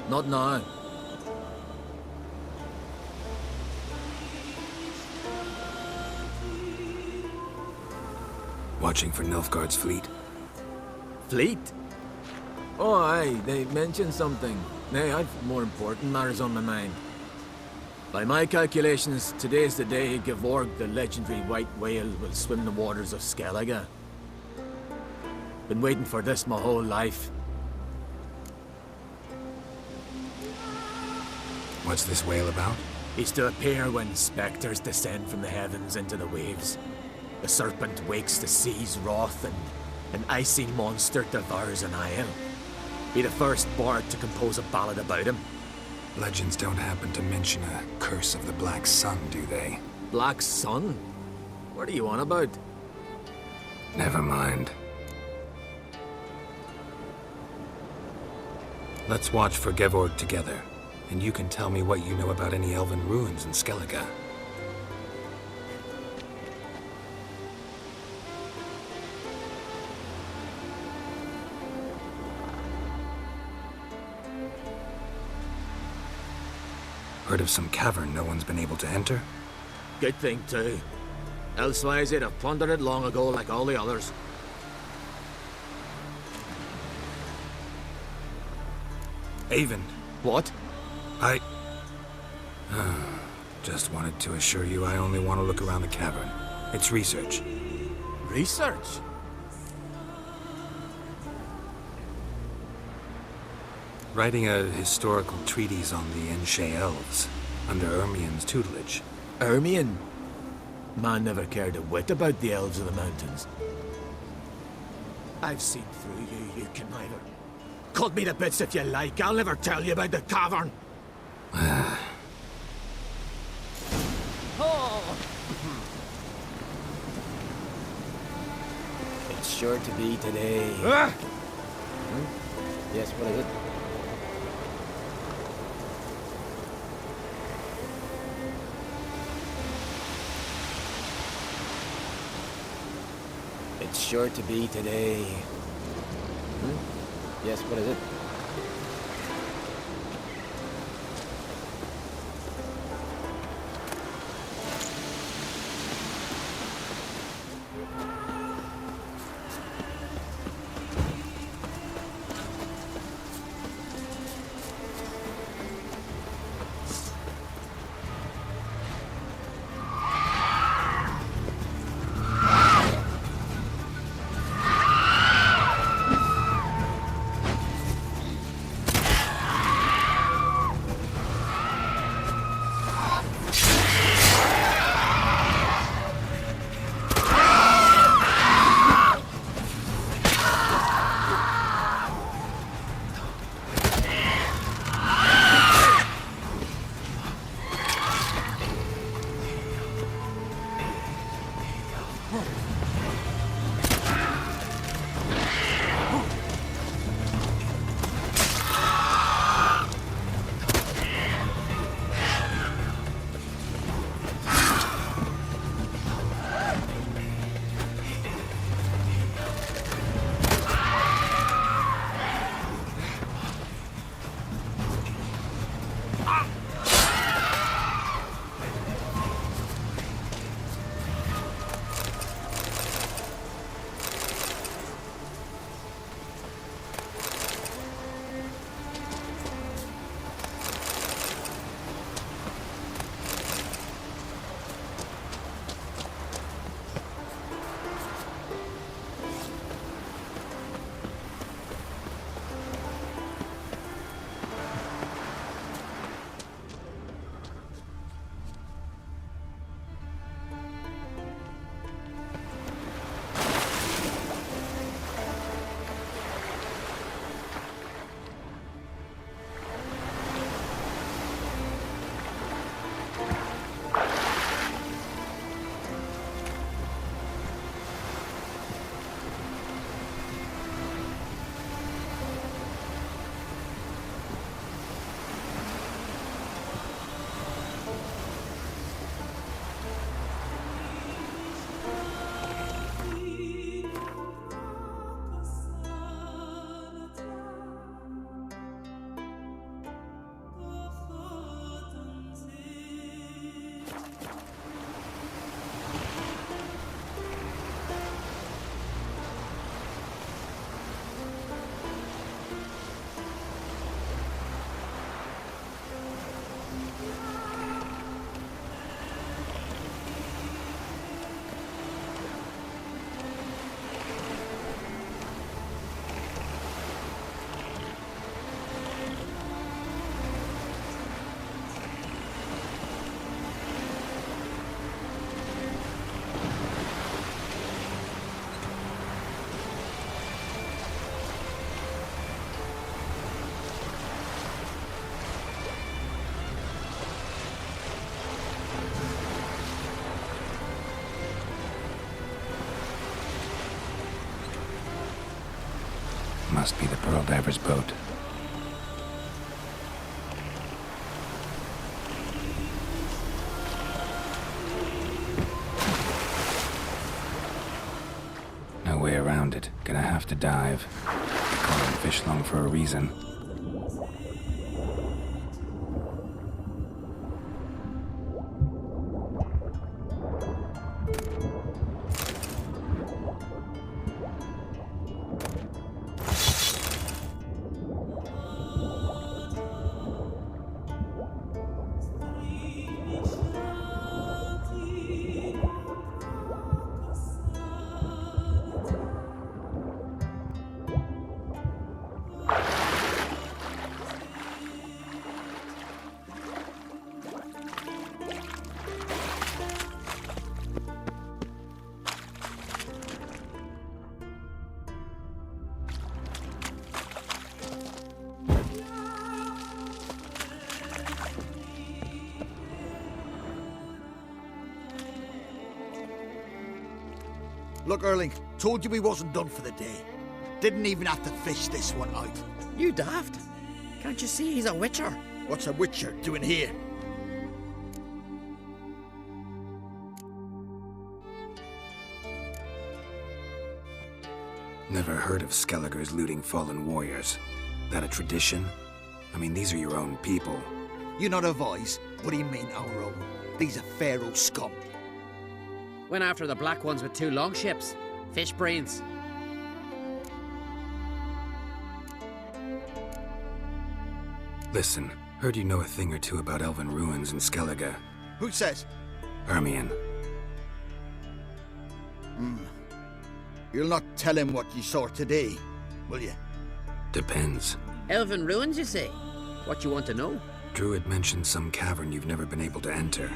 Not now. Watching for Nilfgaard's fleet. Fleet? Oh, aye, they mentioned something. Nay, I've more important matters on my mind. By my calculations, today's the day Gevorg, the legendary white whale, will swim the waters of Skellige. Been waiting for this my whole life. What's this whale about? He's to appear when spectres descend from the heavens into the waves. The serpent wakes the sea's wrath, and an icy monster devours an isle. Be the first bard to compose a ballad about him. Legends don't happen to mention a curse of the Black Sun, do they? Black Sun? What are you on about? Never mind. Let's watch for Gevorg together, and you can tell me what you know about any elven ruins in Skellige. Heard of some cavern no one's been able to enter? Good thing, too. Elsewise, they'd have plundered it long ago like all the others. Avon. What? I... just wanted to assure you I only want to look around the cavern. It's research. Research? Writing a historical treatise on the Enshe elves, under Ermien's tutelage. Ermien? Man never cared a whit about the elves of the mountains. I've seen through you, you conniver. Cut me to bits if you like, I'll never tell you about the cavern. Oh. It's sure to be today. Yes, what is it? It's sure to be today. Yes, what is it? Diver's boat. No way around it. Gonna have to dive. They call it fish lung for a reason. Look, Erling, told you we wasn't done for the day. Didn't even have to fish this one out. You daft. Can't you see he's a witcher? What's a witcher doing here? Never heard of Skelligers looting fallen warriors. That a tradition? I mean, these are your own people. You're not of ours, but he mean our own. These are Pharaoh scum. Went after the black ones with 2 longships. Fish brains. Listen, heard you know a thing or two about elven ruins in Skellige. Who says? Ermion. You'll not tell him what you saw today, will you? Depends. Elven ruins, you say? What you want to know? Druid mentioned some cavern you've never been able to enter.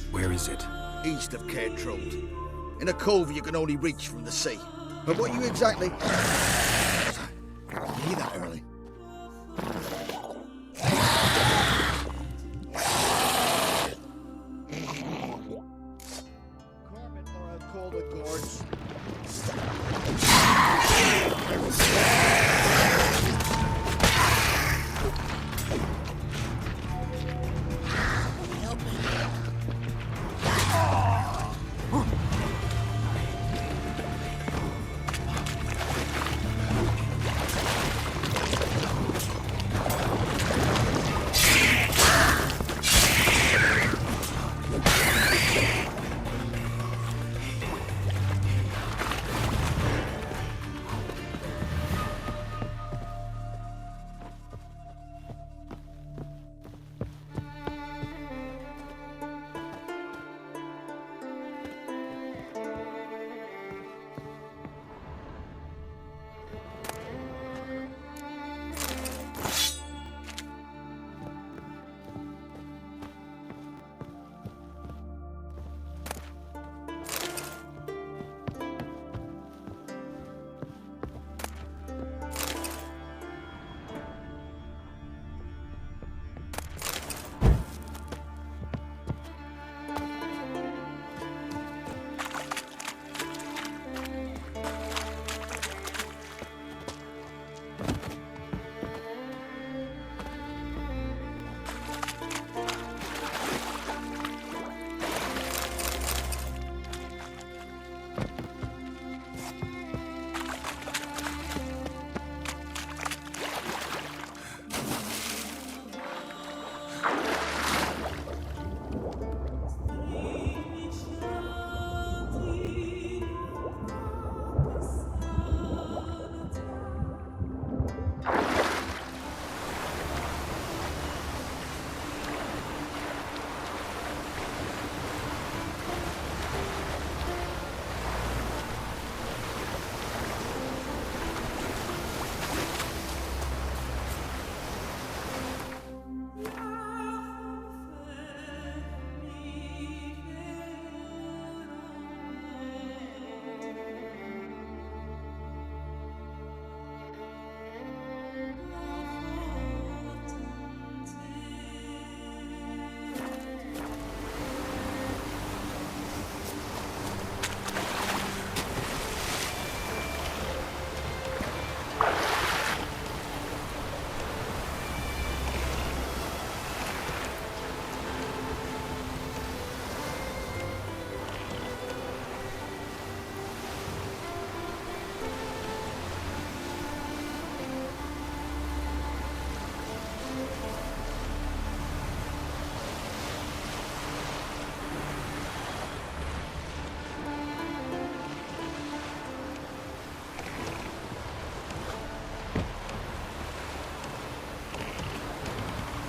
Where is it? East of Cairtrode. In a cove you can only reach from the sea. But what you exactly... Hear that, Erling? Corbett, or I'll call the guards.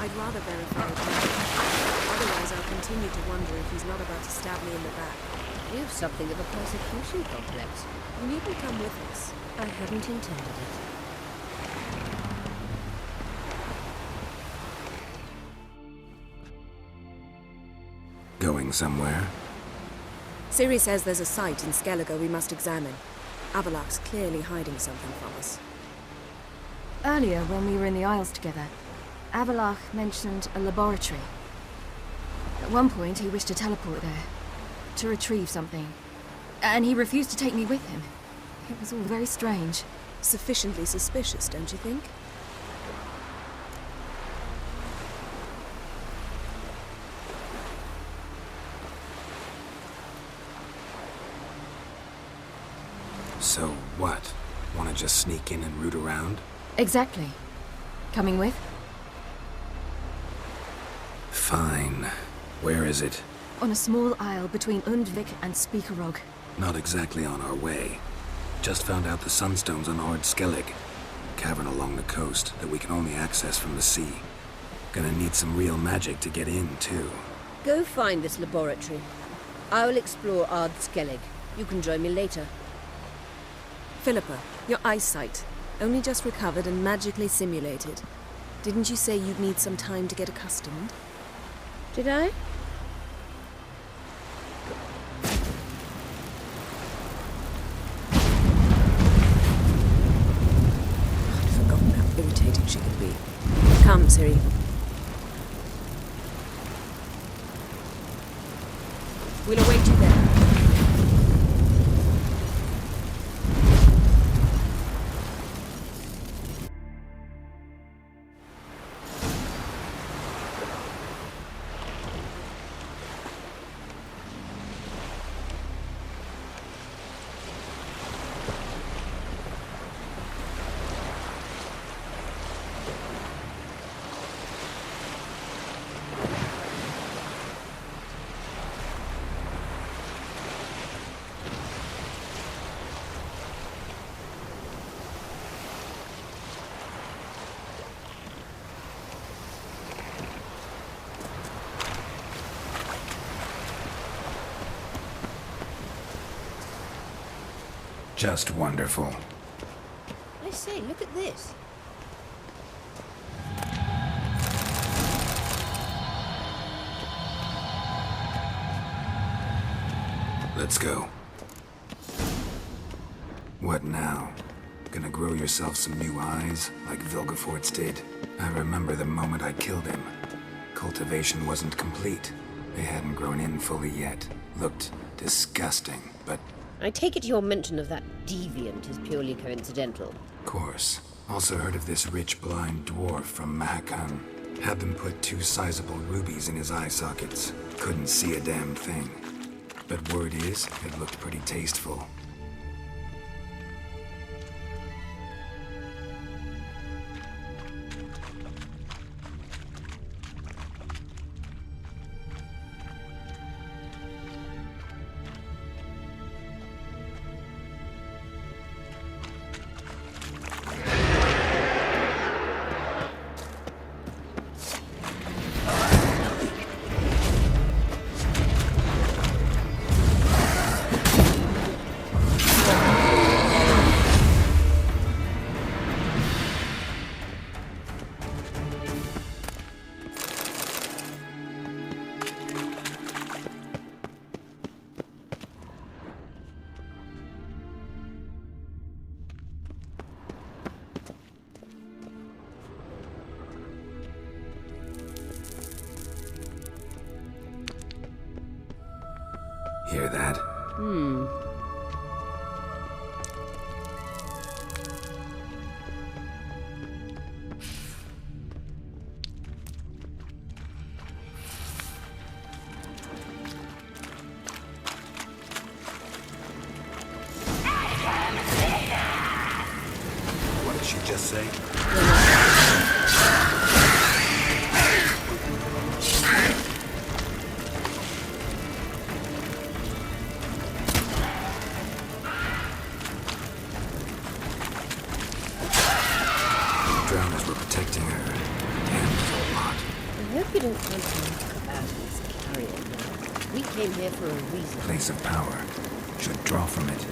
I'd rather verify it now. Otherwise, I'll continue to wonder if he's not about to stab me in the back. You have something of a persecution complex. You needn't come with us. I hadn't intended it. Going somewhere? Ciri says there's a site in Skellige we must examine. Avalok's clearly hiding something from us. Earlier, when we were in the Isles together, Avalakh mentioned a laboratory. At one point, he wished to teleport there, to retrieve something. And he refused to take me with him. It was all very strange. Sufficiently suspicious, don't you think? So what? Want to just sneak in and root around? Exactly. Coming with? Fine. Where is it? On a small isle between Undvik and Speakerog. Not exactly on our way. Just found out the sunstones on Ord Skellig. Cavern along the coast that we can only access from the sea. Gonna need some real magic to get in, too. Go find this laboratory. I will explore Ard-Skellig. You can join me later. Philippa, your eyesight. Only just recovered and magically simulated. Didn't you say you'd need some time to get accustomed? Did I? I'd forgotten how irritating she could be. Come, Ciri. We'll await you there. Just wonderful. I say, look at this. Let's go. What now? Gonna grow yourself some new eyes, like Vilgefortz did? I remember the moment I killed him. Cultivation wasn't complete. They hadn't grown in fully yet. Looked disgusting, but... I take it your mention of that deviant is purely coincidental. Course. Also heard of this rich blind dwarf from Mahakan. Had them put 2 sizable rubies in his eye sockets. Couldn't see a damn thing. But word is, it looked pretty tasteful. Hear that? What did she just say? hope you don't want to knock about in this carrion now. We came here for a reason. Place of power. Should draw from it.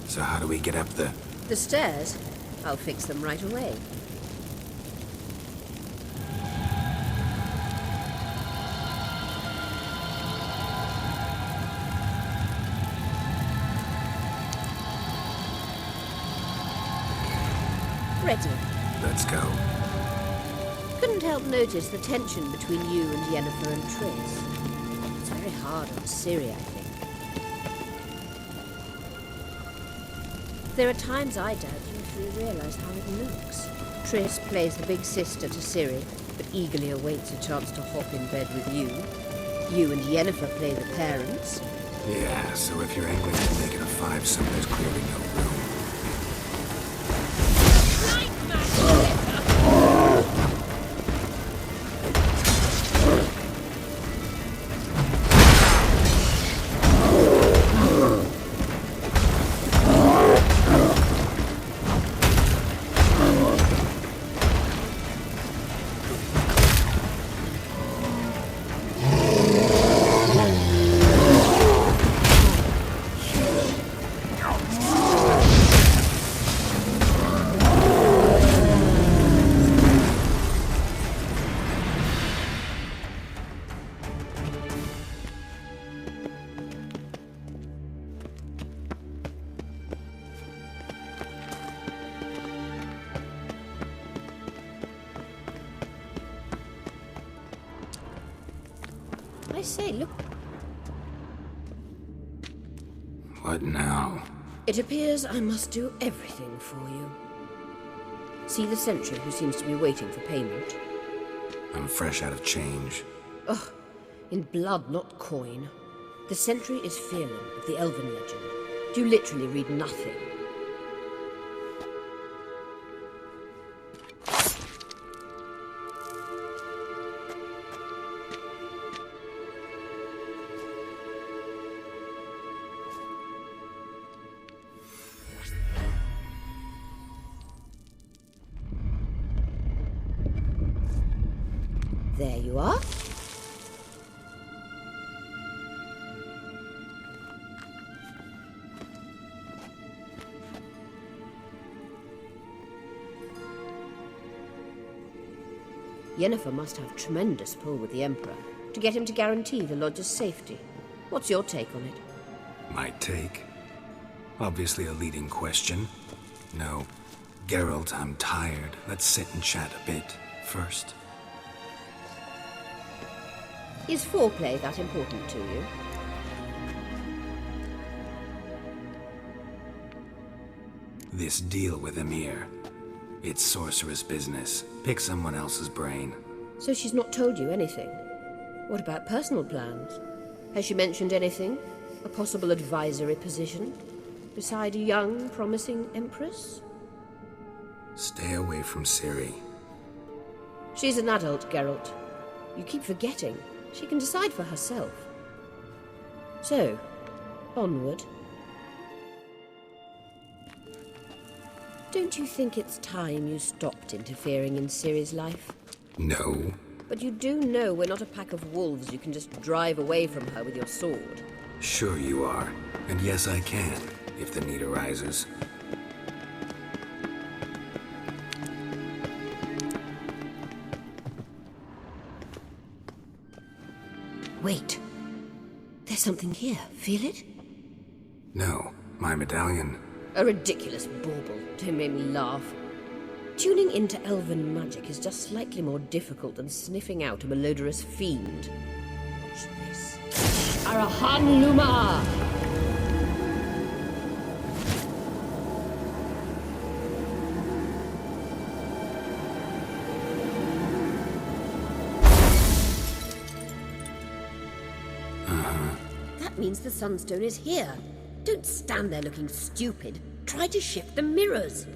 So how do we get up the... The stairs? I'll fix them right away. Ready. Let's go. Couldn't help notice the tension between you and Yennefer and Triss. It's very hard on Ciri, I think. There are times I doubt you if you realise how it looks. Triss plays the big sister to Ciri, but eagerly awaits a chance to hop in bed with you. You and Yennefer play the parents. Yeah, so if you're angling to make it a five-some, there's clearly no room. I say, look. What now? It appears I must do everything for you. See the sentry who seems to be waiting for payment? I'm fresh out of change. Ugh, in blood, not coin. The sentry is Fearlan of the Elven legend. You literally read nothing. There you are. Yennefer must have tremendous pull with the Emperor to get him to guarantee the Lodge's safety. What's your take on it? My take? Obviously a leading question. No. Geralt, I'm tired. Let's sit and chat a bit first. Is foreplay that important to you? This deal with Emir. It's sorceress business. Pick someone else's brain. So she's not told you anything? What about personal plans? Has she mentioned anything? A possible advisory position? Beside a young, promising empress? Stay away from Ciri. She's an adult, Geralt. You keep forgetting. She can decide for herself. So, onward. Don't you think it's time you stopped interfering in Ciri's life? No. But you do know we're not a pack of wolves you can just drive away from her with your sword. Sure you are. And yes, I can, if the need arises. Wait. There's something here. Feel it? No, my medallion. A ridiculous bauble. Don't make me laugh. Tuning into elven magic is just slightly more difficult than sniffing out a malodorous fiend. Watch this. Arahan Luma! That means the Sunstone is here. Don't stand there looking stupid. Try to shift the mirrors.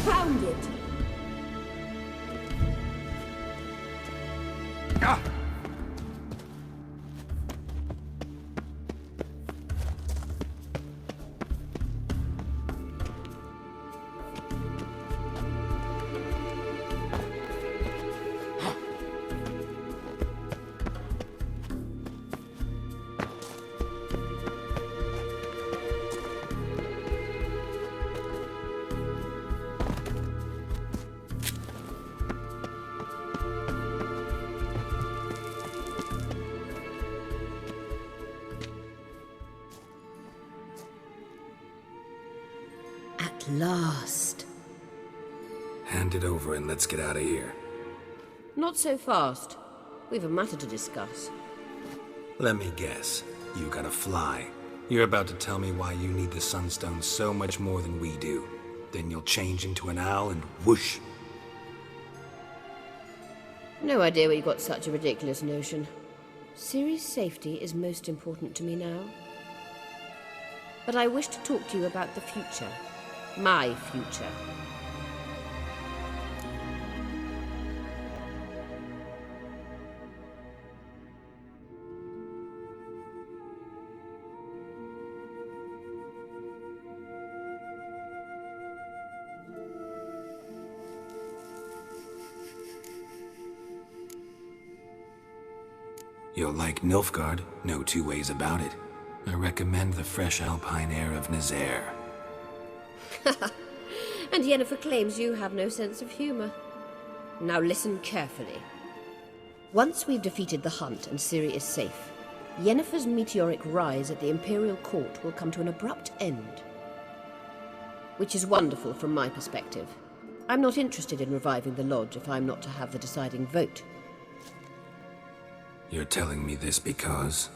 Found it! At last. Hand it over and let's get out of here. Not so fast. We've a matter to discuss. Let me guess. You gotta fly. You're about to tell me why you need the Sunstone so much more than we do. Then you'll change into an owl and whoosh. No idea where you got such a ridiculous notion. Ciri's safety is most important to me now. But I wish to talk to you about the future. My future. You'll like Nilfgaard, no two ways about it. I recommend the fresh alpine air of Nazaire. And Yennefer claims you have no sense of humor. Now listen carefully. Once we've defeated the hunt and Ciri is safe, Yennefer's meteoric rise at the Imperial Court will come to an abrupt end. Which is wonderful from my perspective. I'm not interested in reviving the Lodge if I'm not to have the deciding vote. You're telling me this because...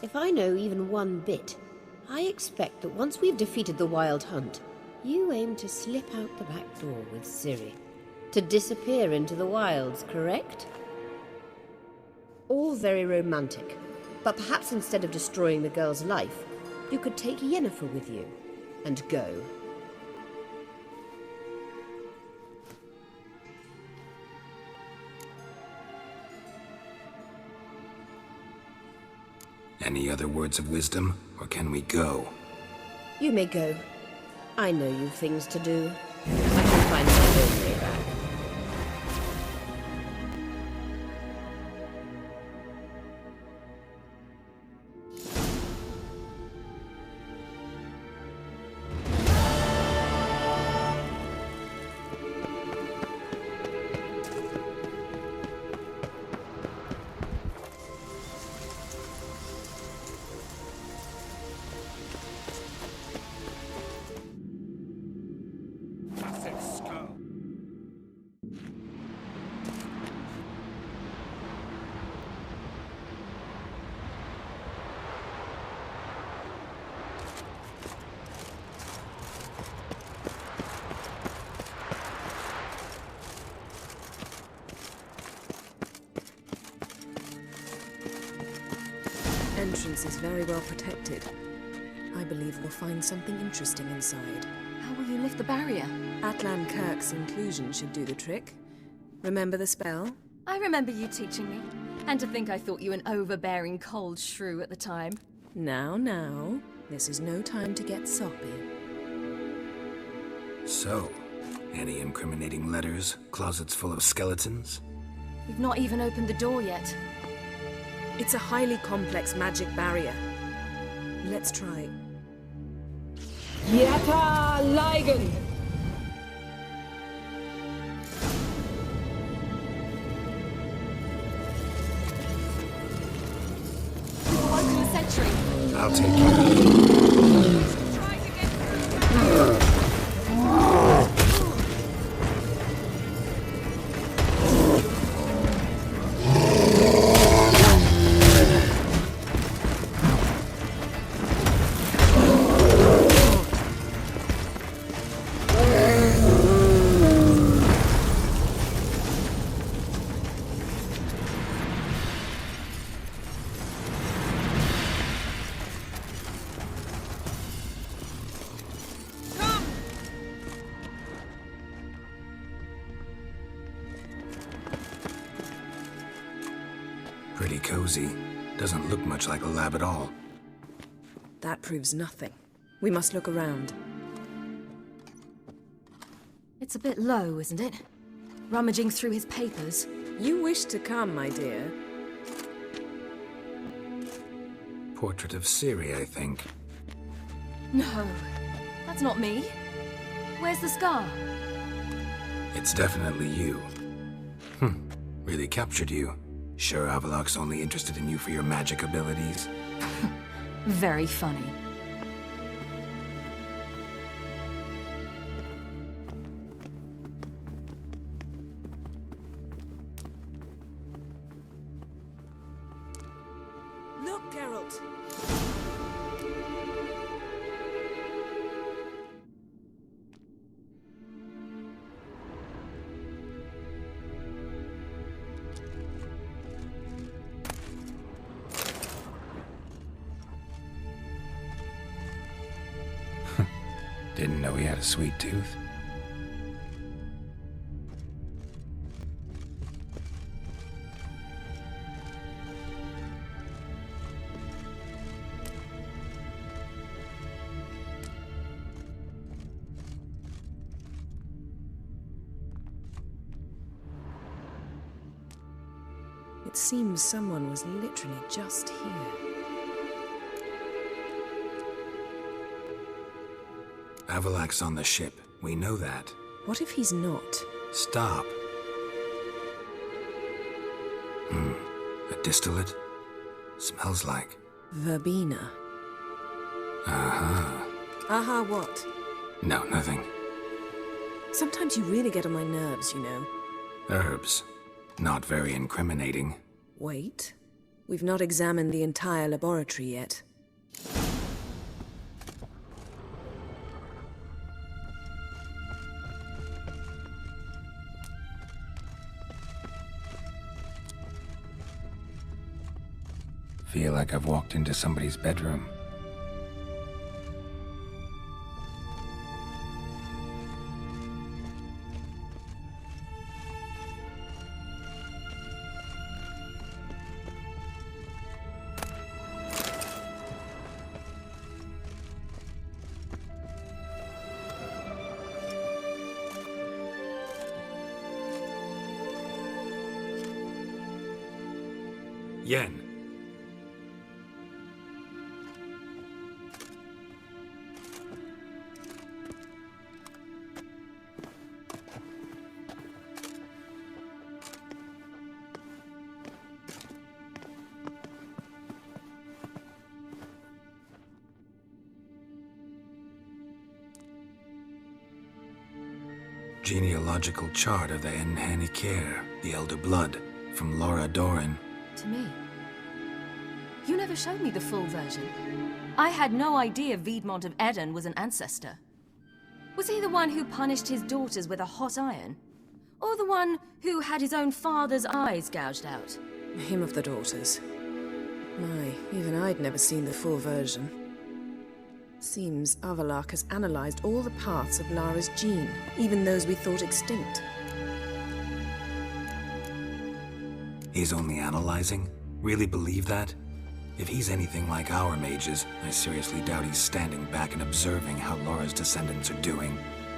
If I know even one bit, I expect that once we've defeated the Wild Hunt, you aim to slip out the back door with Ciri. To disappear into the wilds, correct? All very romantic, but perhaps instead of destroying the girl's life, you could take Yennefer with you, and go. Any other words of wisdom, or can we go? You may go. I know you've things to do. I can find my own way back. entrance is very well protected. I believe we'll find something interesting inside. How will you lift the barrier? Atlan Kirk's inclusion should do the trick. Remember the spell? I remember you teaching me. And to think I thought you an overbearing cold shrew at the time. Now, this is no time to get soppy. So, any incriminating letters? Closets full of skeletons? We've not even opened the door yet. It's a highly complex magic barrier. Let's try. Yata Ligen! We've awoken a sentry. I'll take you. Try to get... Pretty cozy. Doesn't look much like a lab at all. That proves nothing. We must look around. It's a bit low, isn't it? Rummaging through his papers. You wish to come, my dear. Portrait of Ciri, I think. No, that's not me. Where's the scar? It's definitely you. Really captured you. Sure Avallac's only interested in you for your magic abilities? Very funny. Look, Geralt! Didn't know he had a sweet tooth. It seems someone was literally just here. Avallac's on the ship. We know that. What if he's not? Stop. A distillate? Smells like... Verbena. Uh-huh. Aha, what? No, nothing. Sometimes you really get on my nerves, you know. Herbs. Not very incriminating. Wait. We've not examined the entire laboratory yet. Feel like I've walked into somebody's bedroom. Yen. Genealogical chart of the Enhanikir, the Elder Blood, from Laura Doran. To me. You never showed me the full version. I had no idea Viedmont of Eden was an ancestor. Was he the one who punished his daughters with a hot iron? Or the one who had his own father's eyes gouged out? Him of the daughters. My, even I'd never seen the full version. Seems Avalak has analyzed all the parts of Lara's gene, even those we thought extinct. He's only analyzing? Really believe that? If he's anything like our mages, I seriously doubt he's standing back and observing how Lara's descendants are doing.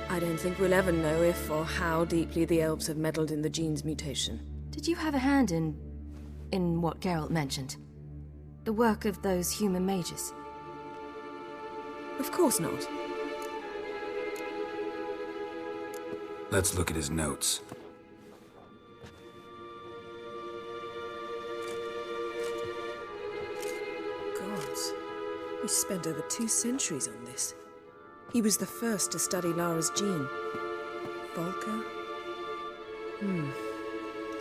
I don't think we'll ever know if or how deeply the elves have meddled in the gene's mutation. Did you have a hand in what Geralt mentioned? The work of those human mages? Of course not. Let's look at his notes. Gods, he spent over 2 centuries on this. He was the first to study Lara's gene. Volker?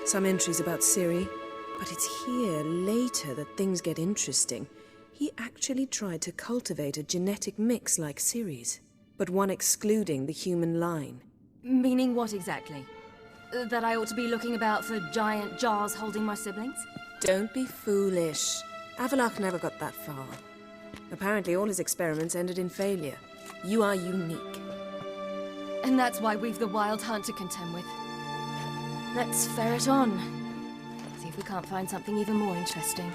Some entries about Ciri, but it's here, later, that things get interesting. He actually tried to cultivate a genetic mix like Ciri's, but one excluding the human line. Meaning what exactly? That I ought to be looking about for giant jars holding my siblings? Don't be foolish. Avalak never got that far. Apparently all his experiments ended in failure. You are unique. And that's why we've the Wild Hunt to contend with. Let's ferret on. See if we can't find something even more interesting.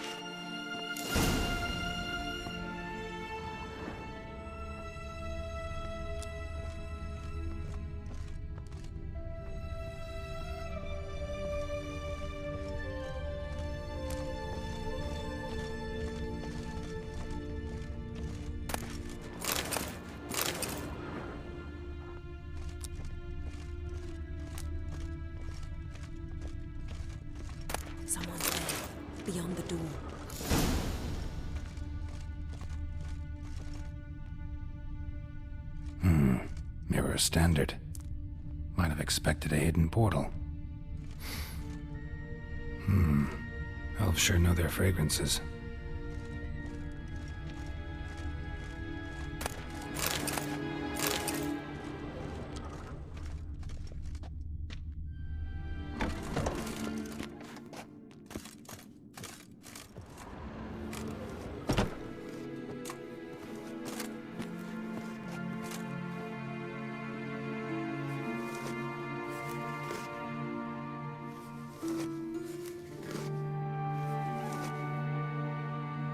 Someone's there, beyond the door. Mirror standard. Might have expected a hidden portal. Elves sure know their fragrances.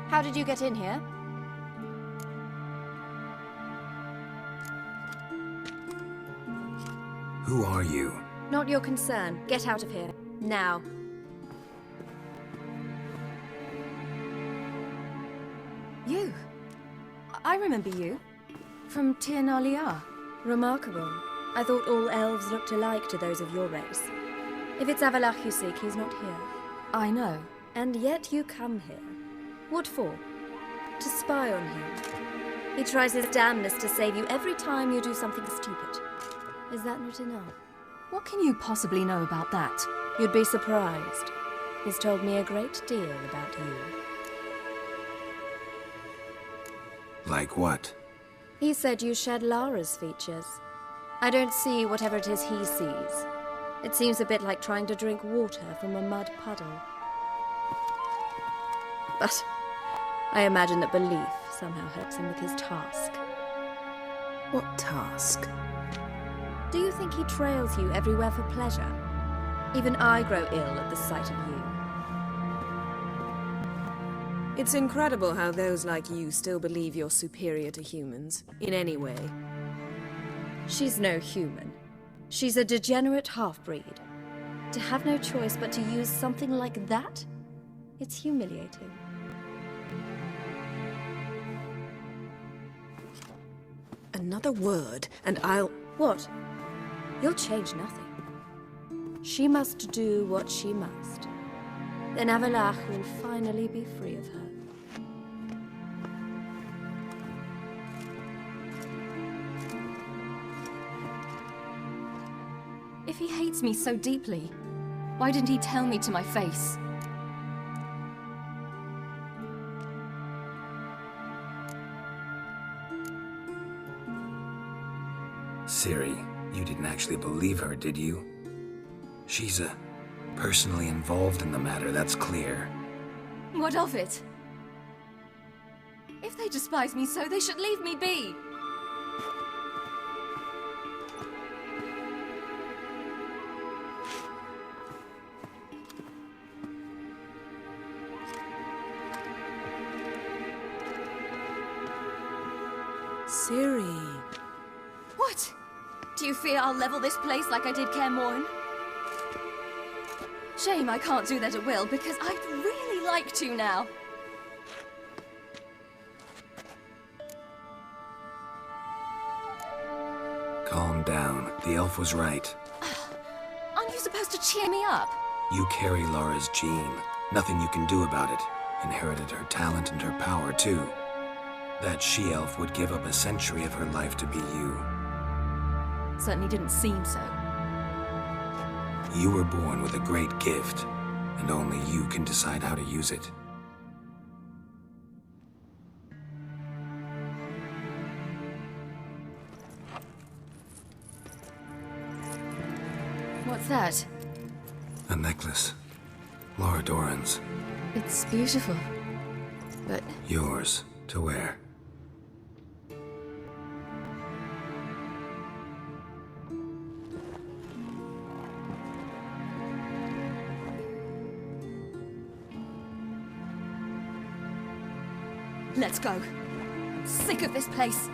How did you get in here? Who are you? Not your concern. Get out of here. Now. You. I remember you. From Tir na Liar. Remarkable. I thought all elves looked alike to those of your race. If it's Avalak you seek, he's not here. I know. And yet you come here. What for? To spy on him. He tries his damnedest to save you every time you do something stupid. Is that not enough? What can you possibly know about that? You'd be surprised. He's told me a great deal about you. Like what? He said you shared Lara's features. I don't see whatever it is he sees. It seems a bit like trying to drink water from a mud puddle. But I imagine that belief somehow helps him with his task. What task? Do you think he trails you everywhere for pleasure? Even I grow ill at the sight of you. It's incredible how those like you still believe you're superior to humans, in any way. She's no human. She's a degenerate half-breed. To have no choice but to use something like that? It's humiliating. Another word, and I'll... What? You'll change nothing. She must do what she must. Then Avalak will finally be free of her. If he hates me so deeply, why didn't he tell me to my face? Ciri, you didn't actually believe her, did you? She's personally involved in the matter, that's clear. What of it? If they despise me so, they should leave me be. Ciri. What? Do you fear I'll level this place like I did Kaer Morhen? Shame I can't do that at will, because I'd really like to now. Calm down. The elf was right. Aren't you supposed to cheer me up? You carry Laura's gene. Nothing you can do about it. Inherited her talent and her power, too. That she-elf would give up a century of her life to be you. Certainly didn't seem so. You were born with a great gift, and only you can decide how to use it. What's that? A necklace. Laura Doran's. It's beautiful. But Yours to wear. let's go. I'm sick of this place.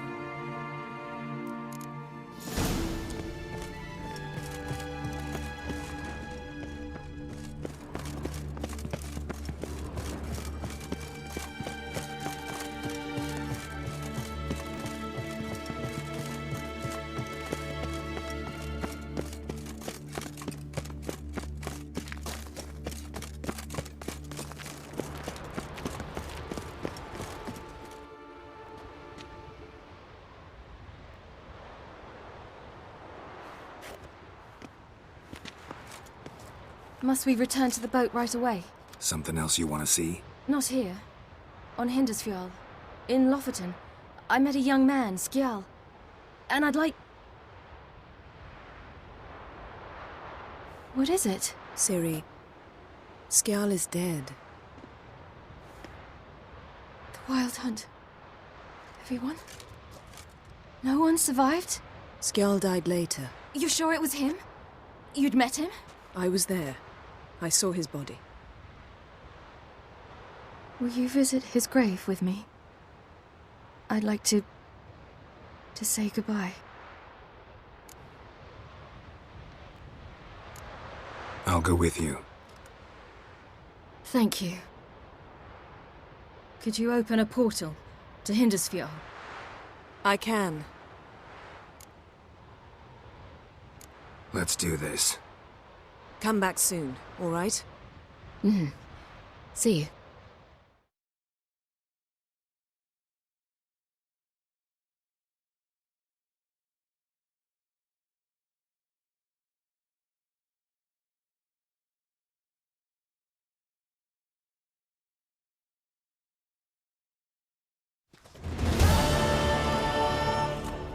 Must we return to the boat right away? Something else you want to see? Not here. On Hindersfjall. In Lofoten. I met a young man, Skjal. And I'd like... What is it? Ciri, Skjal is dead. The Wild Hunt. Everyone? No one survived? Skjal died later. You sure it was him? You'd met him? I was there. I saw his body. Will you visit his grave with me? I'd like to say goodbye. I'll go with you. Thank you. Could you open a portal to Hindersfjall? I can. Let's do this. Come back soon, all right? See you.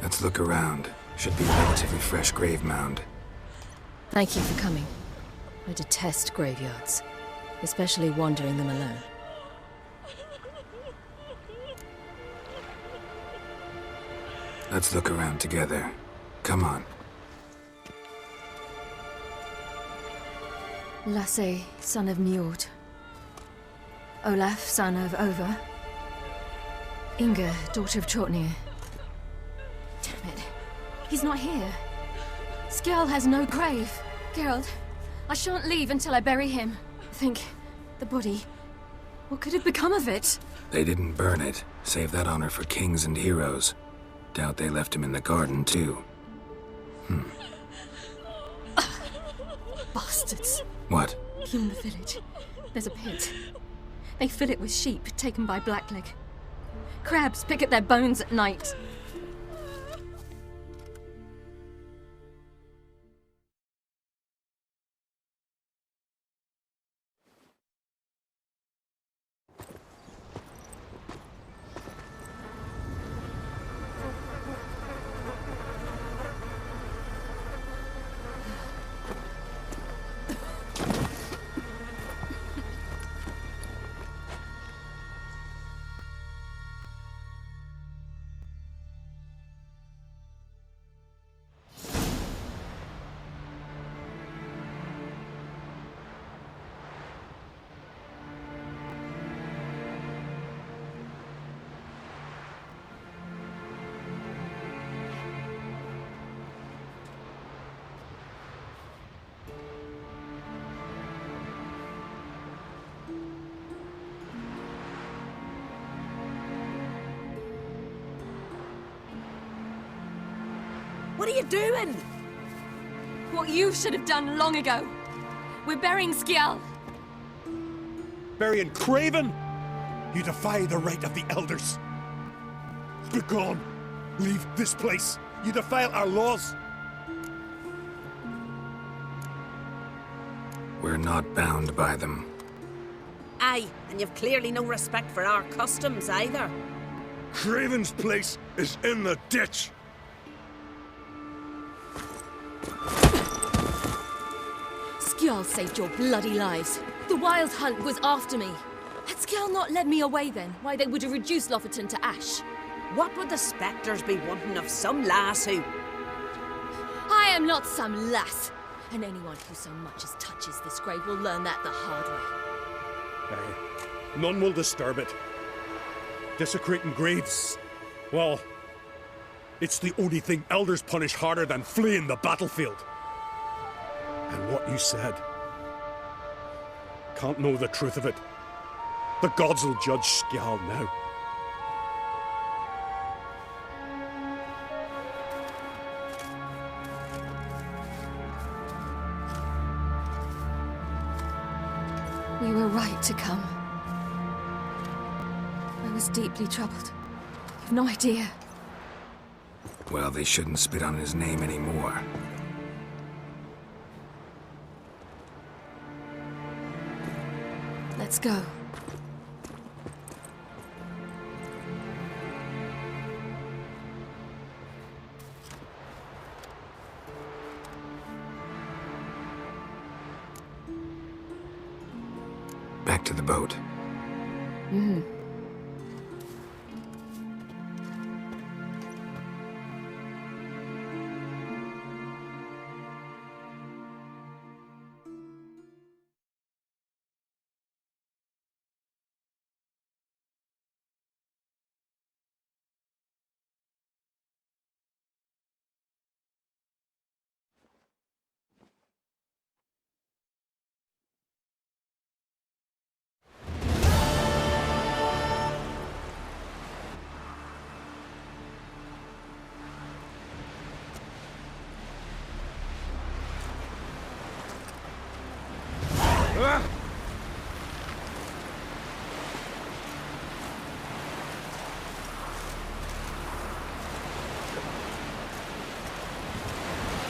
Let's look around. Should be a relatively fresh grave mound. Thank you for coming. I detest graveyards, especially wandering them alone. Let's look around together. Come on. Lasse, son of Njord. Olaf, son of Over. Inga, daughter of Trotnir. Damn it. He's not here. Skjal has no grave. Geralt, I shan't leave until I bury him. Think, the body. What could have become of it? They didn't burn it. Save that honor for kings and heroes. Doubt they left him in the garden, too. Bastards. What? In the village, there's a pit. They fill it with sheep taken by Blackleg. Crabs pick at their bones at night. What are you doing? What you should have done long ago. We're burying Skjal. Burying Craven? You defy the right of the elders. Begone. Leave this place. You defile our laws. We're not bound by them. Aye, and you've clearly no respect for our customs either. Craven's place is in the ditch. Skjal saved your bloody lives. The Wild Hunt was after me. Had Skjal not led me away then, why they would have reduced Lofoten to ash. What would the spectres be wanting of some lass who... I am not some lass. And anyone who so much as touches this grave will learn that the hard way. Aye. None will disturb it. Desecrating graves, well, it's the only thing elders punish harder than fleeing the battlefield. And what you said, can't know the truth of it. The gods will judge Skjal now. We were right to come. I was deeply troubled. You've no idea. Well, they shouldn't spit on his name anymore. Let's go. Back to the boat. Mm-hmm.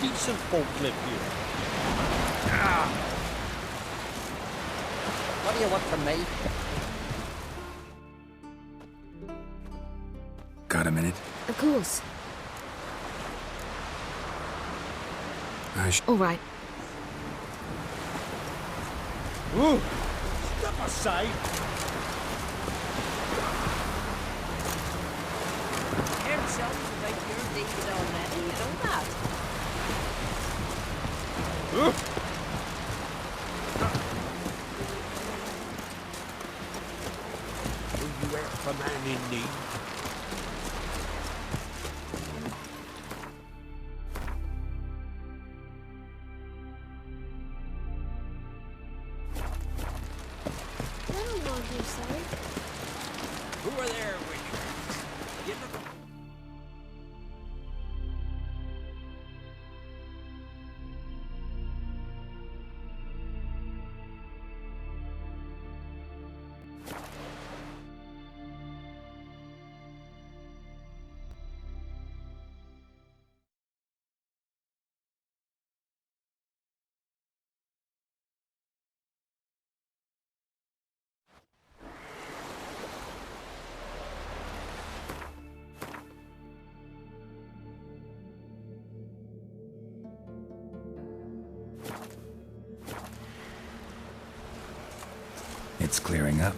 Decent folk live here. What do you want from me? Got a minute? Of course. All right. Ooh! Step aside! Heard songs about your David already, you know that? Will you help a man in need? Who are there with you? Get them. It's clearing up.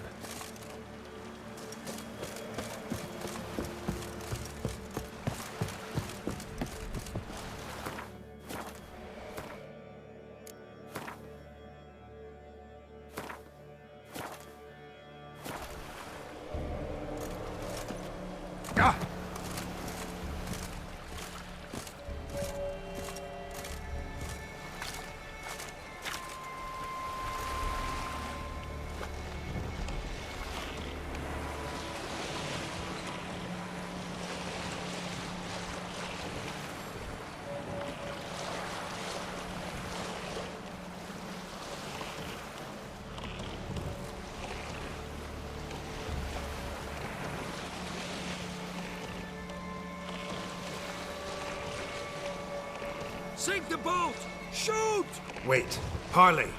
Sink the boat! Shoot! Wait. Harley!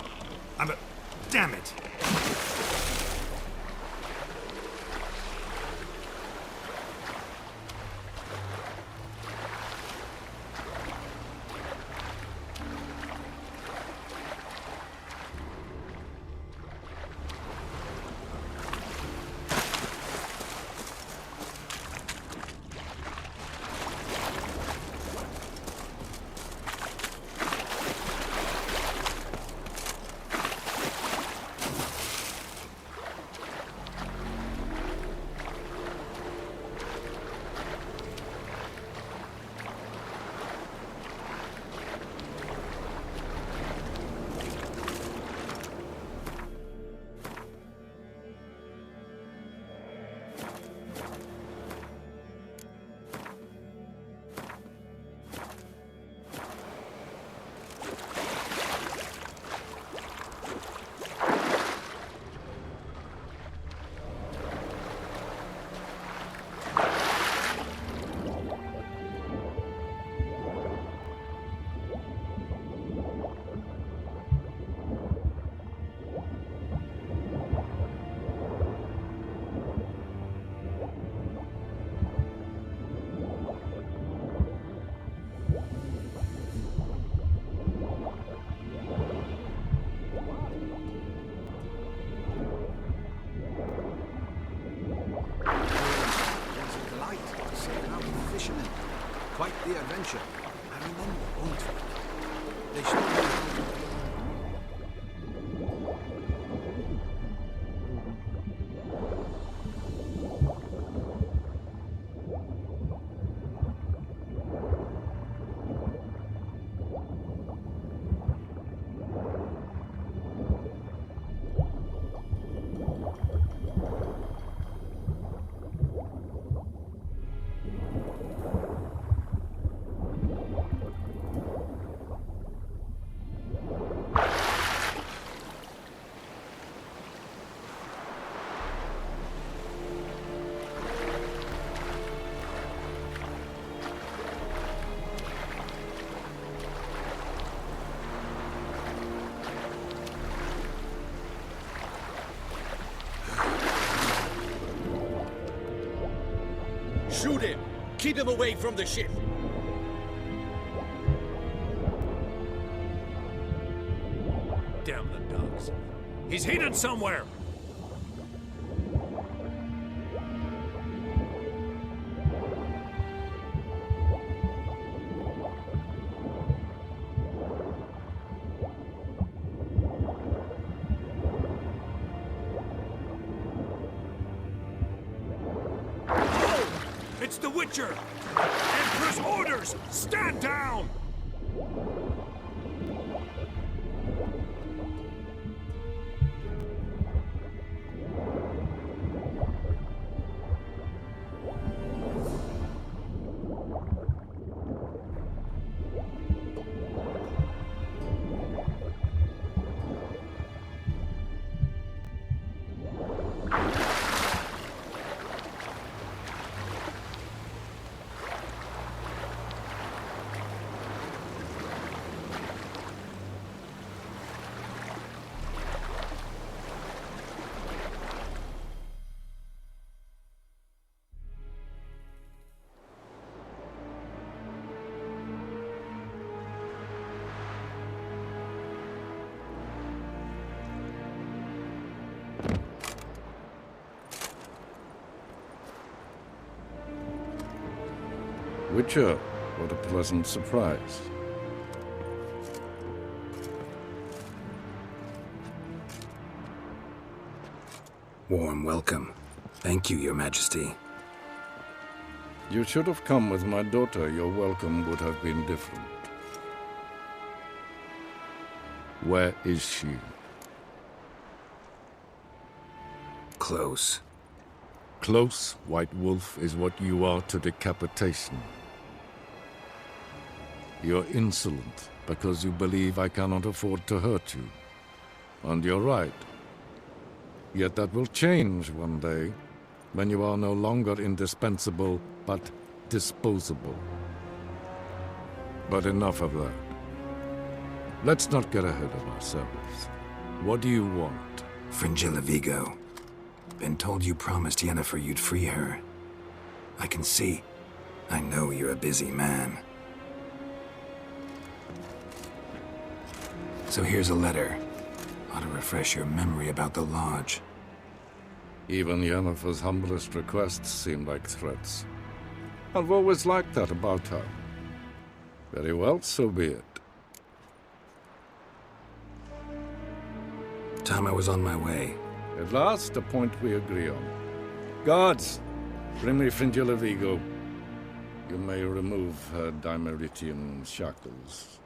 Damn it! Quite the adventure. I remember going through it. They showed me how to... Shoot him! Keep him away from the ship! Damn the dogs. He's hidden somewhere! It's the Witcher! Emperor's orders! Stand down! Witcher, what a pleasant surprise. Warm welcome. Thank you, Your Majesty. You should have come with my daughter. Your welcome would have been different. Where is she? Close. Close, White Wolf, is what you are to decapitation. You're insolent because you believe I cannot afford to hurt you. And you're right. Yet that will change one day, when you are no longer indispensable, but disposable. But enough of that. Let's not get ahead of ourselves. What do you want? Fringilla Vigo. Been told you promised Yennefer you'd free her. I can see. I know you're a busy man. So here's a letter. Ought to refresh your memory about the Lodge. Even Yennefer's humblest requests seem like threats. I've always liked that about her. Very well, so be it. Time I was on my way. At last, a point we agree on. Guards, bring me Fringilla Vigo. You may remove her Dimeritian shackles.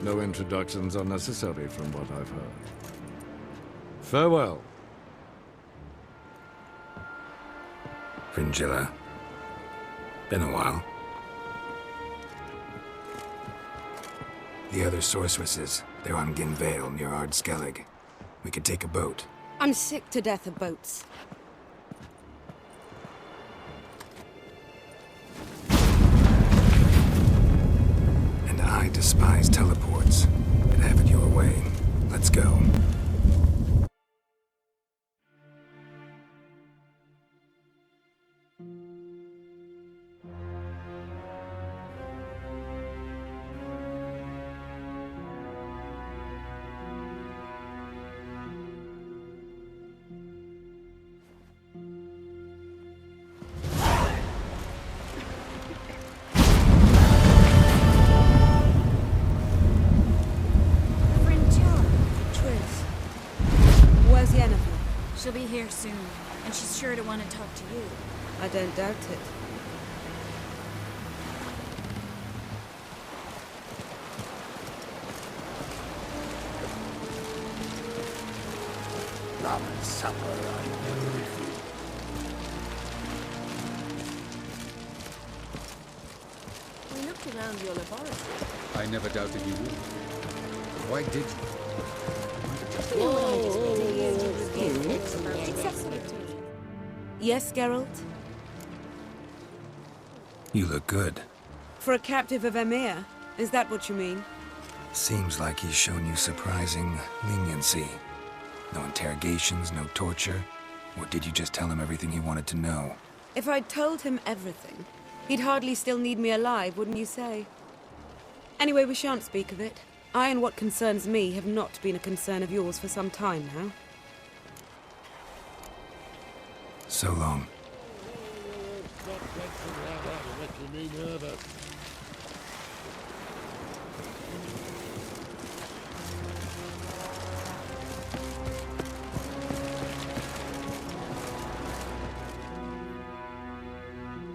No introductions are necessary from what I've heard. Farewell. Fringilla. Been a while. The other sorceresses, they're on Ginvale near Ard-Skellig. We could take a boat. I'm sick to death of boats. And I despise teleports. But have it your way. Let's go. She'll be here soon, and she's sure to want to talk to you. I don't doubt it. Supper, I never refuse. We looked around your laboratory. I never doubted you would. Why did you? Yes, Geralt? You look good. For a captive of Emir, is that what you mean? Seems like he's shown you surprising leniency. No interrogations, no torture. Or did you just tell him everything he wanted to know? If I'd told him everything, he'd hardly still need me alive, wouldn't you say? Anyway, we shan't speak of it. I and what concerns me have not been a concern of yours for some time now. So long.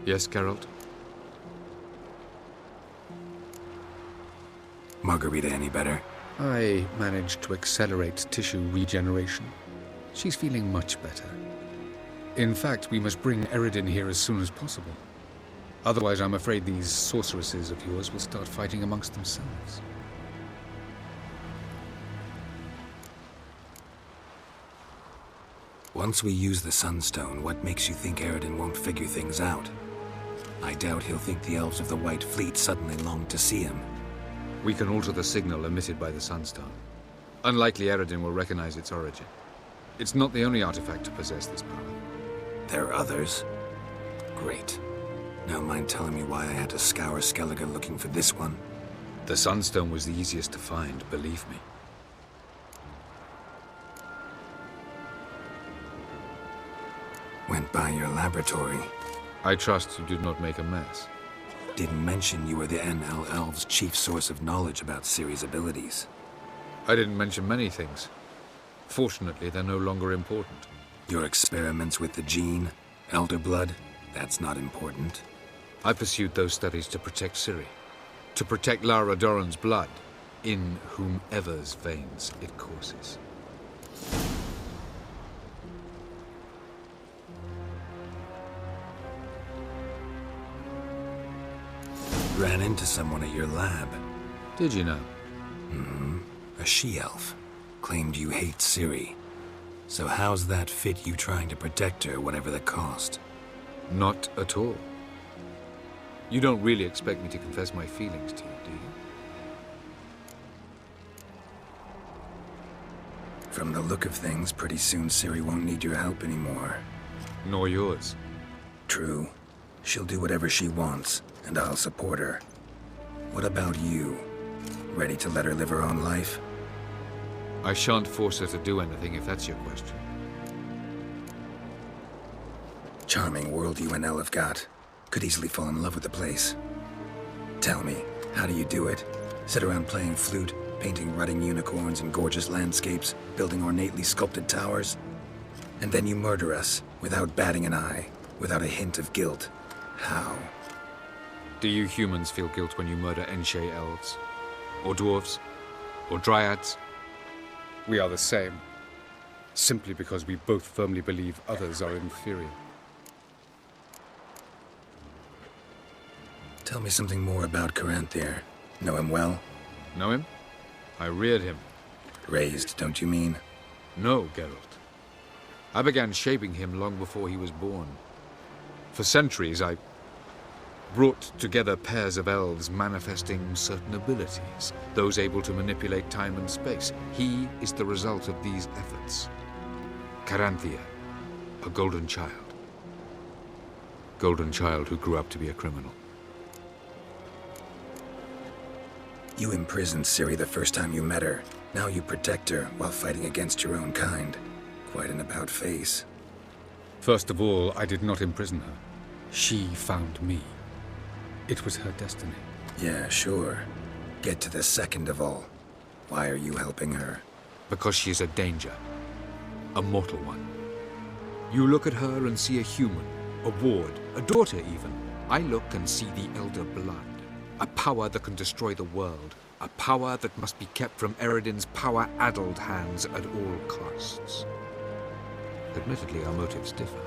Yes, Geralt? Margarita any better? I managed to accelerate tissue regeneration. She's feeling much better. In fact, we must bring Eredin here as soon as possible. Otherwise, I'm afraid these sorceresses of yours will start fighting amongst themselves. Once we use the Sunstone, what makes you think Eredin won't figure things out? I doubt he'll think the elves of the White Fleet suddenly longed to see him. We can alter the signal emitted by the Sunstone. Unlikely Eredin will recognize its origin. It's not the only artifact to possess this power. There are others? Great. Now mind telling me why I had to scour Skellige looking for this one? The Sunstone was the easiest to find, believe me. Went by your laboratory. I trust you did not make a mess. Didn't mention you were the NL Elves' chief source of knowledge about Ciri's abilities. I didn't mention many things. Fortunately, they're no longer important. Your experiments with the gene, Elder Blood, that's not important. I pursued those studies to protect Ciri. To protect Lara Doran's blood, in whomever's veins it courses. Ran into someone at your lab. Did you know? A she-elf. Claimed you hate Ciri. So how's that fit you trying to protect her, whatever the cost? Not at all. You don't really expect me to confess my feelings to you, do you? From the look of things, pretty soon Ciri won't need your help anymore. Nor yours. True. She'll do whatever she wants, and I'll support her. What about you? Ready to let her live her own life? I shan't force her to do anything, if that's your question. Charming world you and Elle have got. Could easily fall in love with the place. Tell me, how do you do it? Sit around playing flute, painting rutting unicorns and gorgeous landscapes, building ornately sculpted towers? And then you murder us, without batting an eye, without a hint of guilt. How? Do you humans feel guilt when you murder Enshe elves? Or dwarves? Or dryads? We are the same. Simply because we both firmly believe others are inferior. Tell me something more about Caranthir. Know him well? Know him? I reared him. Raised, don't you mean? No, Geralt. I began shaping him long before he was born. For centuries, I brought together pairs of elves manifesting certain abilities, those able to manipulate time and space. He is the result of these efforts. Caranthir, a golden child. Golden child who grew up to be a criminal. You imprisoned Ciri the first time you met her. Now you protect her while fighting against your own kind. Quite an about-face. First of all, I did not imprison her. She found me. It was her destiny. Yeah, sure. Get to the second of all. Why are you helping her? Because she is a danger. A mortal one. You look at her and see a human, a ward, a daughter even. I look and see the elder blood. A power that can destroy the world. A power that must be kept from Eredin's power-addled hands at all costs. Admittedly, our motives differ.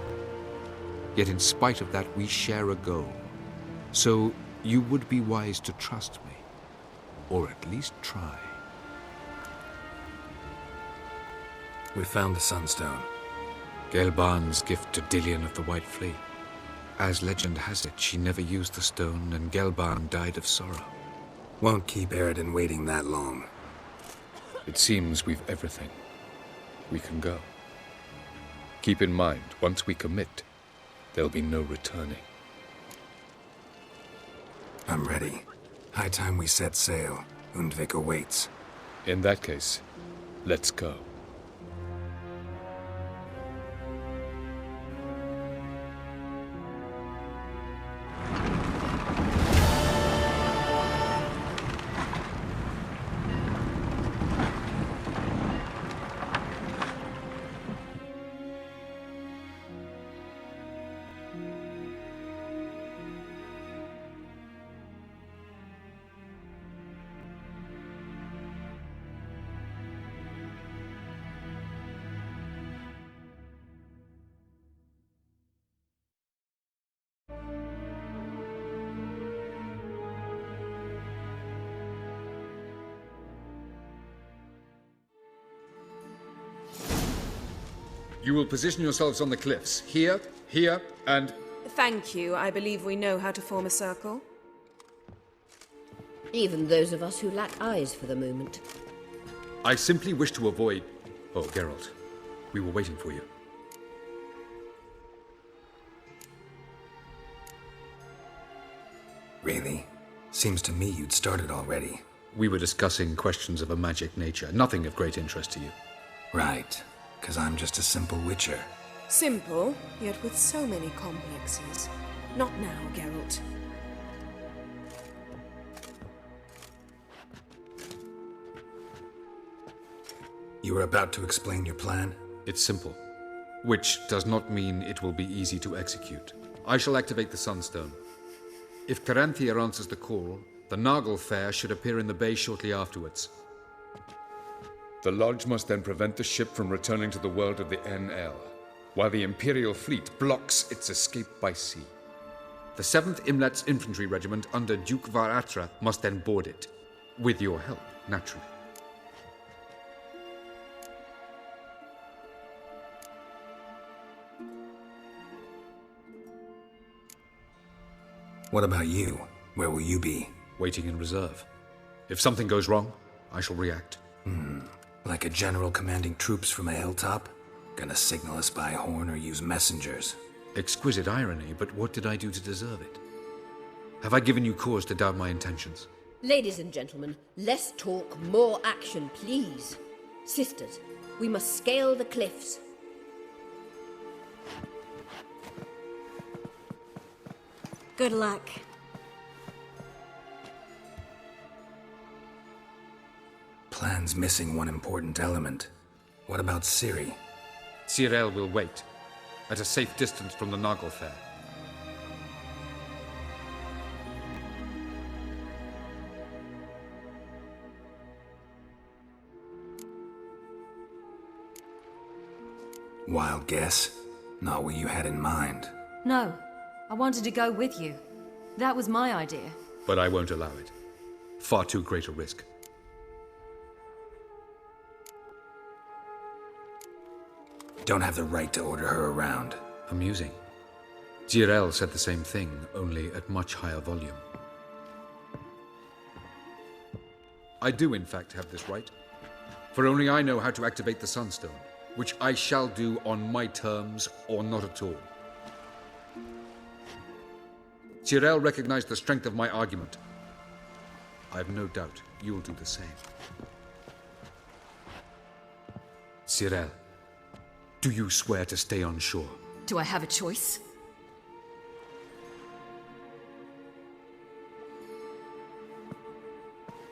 Yet in spite of that, we share a goal. So, you would be wise to trust me. Or at least try. We found the Sunstone. Gelban's gift to Dillion of the White Fleet. As legend has it, she never used the stone, and Gelban died of sorrow. Won't keep Eredin waiting that long. It seems we've everything. We can go. Keep in mind, once we commit, there'll be no returning. I'm ready. High time we set sail. Undvik awaits. In that case, let's go. You will position yourselves on the cliffs. Here, here, and... Thank you. I believe we know how to form a circle. Even those of us who lack eyes for the moment. I simply wish to avoid... Oh, Geralt. We were waiting for you. Really? Seems to me you'd started already. We were discussing questions of a magic nature, nothing of great interest to you. Right. 'Cause I'm just a simple witcher. Simple, yet with so many complexes. Not now, Geralt. You were about to explain your plan? It's simple. Which does not mean it will be easy to execute. I shall activate the Sunstone. If Caranthir answers the call, the Nagel Fair should appear in the bay shortly afterwards. The Lodge must then prevent the ship from returning to the world of the NL, while the Imperial fleet blocks its escape by sea. The 7th Imlet's Infantry Regiment under Duke Varatra must then board it. With your help, naturally. What about you? Where will you be? Waiting in reserve. If something goes wrong, I shall react. Like a general commanding troops from a hilltop? Gonna signal us by horn or use messengers? Exquisite irony, but what did I do to deserve it? Have I given you cause to doubt my intentions? Ladies and gentlemen, less talk, more action, please. Sisters, we must scale the cliffs. Good luck. Plan's missing one important element. What about Ciri? Cyril will wait, at a safe distance from the Nagelfair. Wild guess? Not what you had in mind. No, I wanted to go with you. That was my idea. But I won't allow it. Far too great a risk. Don't have the right to order her around. Amusing. Cyril said the same thing, only at much higher volume. I do, in fact, have this right. For only I know how to activate the Sunstone, which I shall do on my terms or not at all. Cyril recognized the strength of my argument. I have no doubt you'll do the same. Cyril, do you swear to stay on shore? Do I have a choice?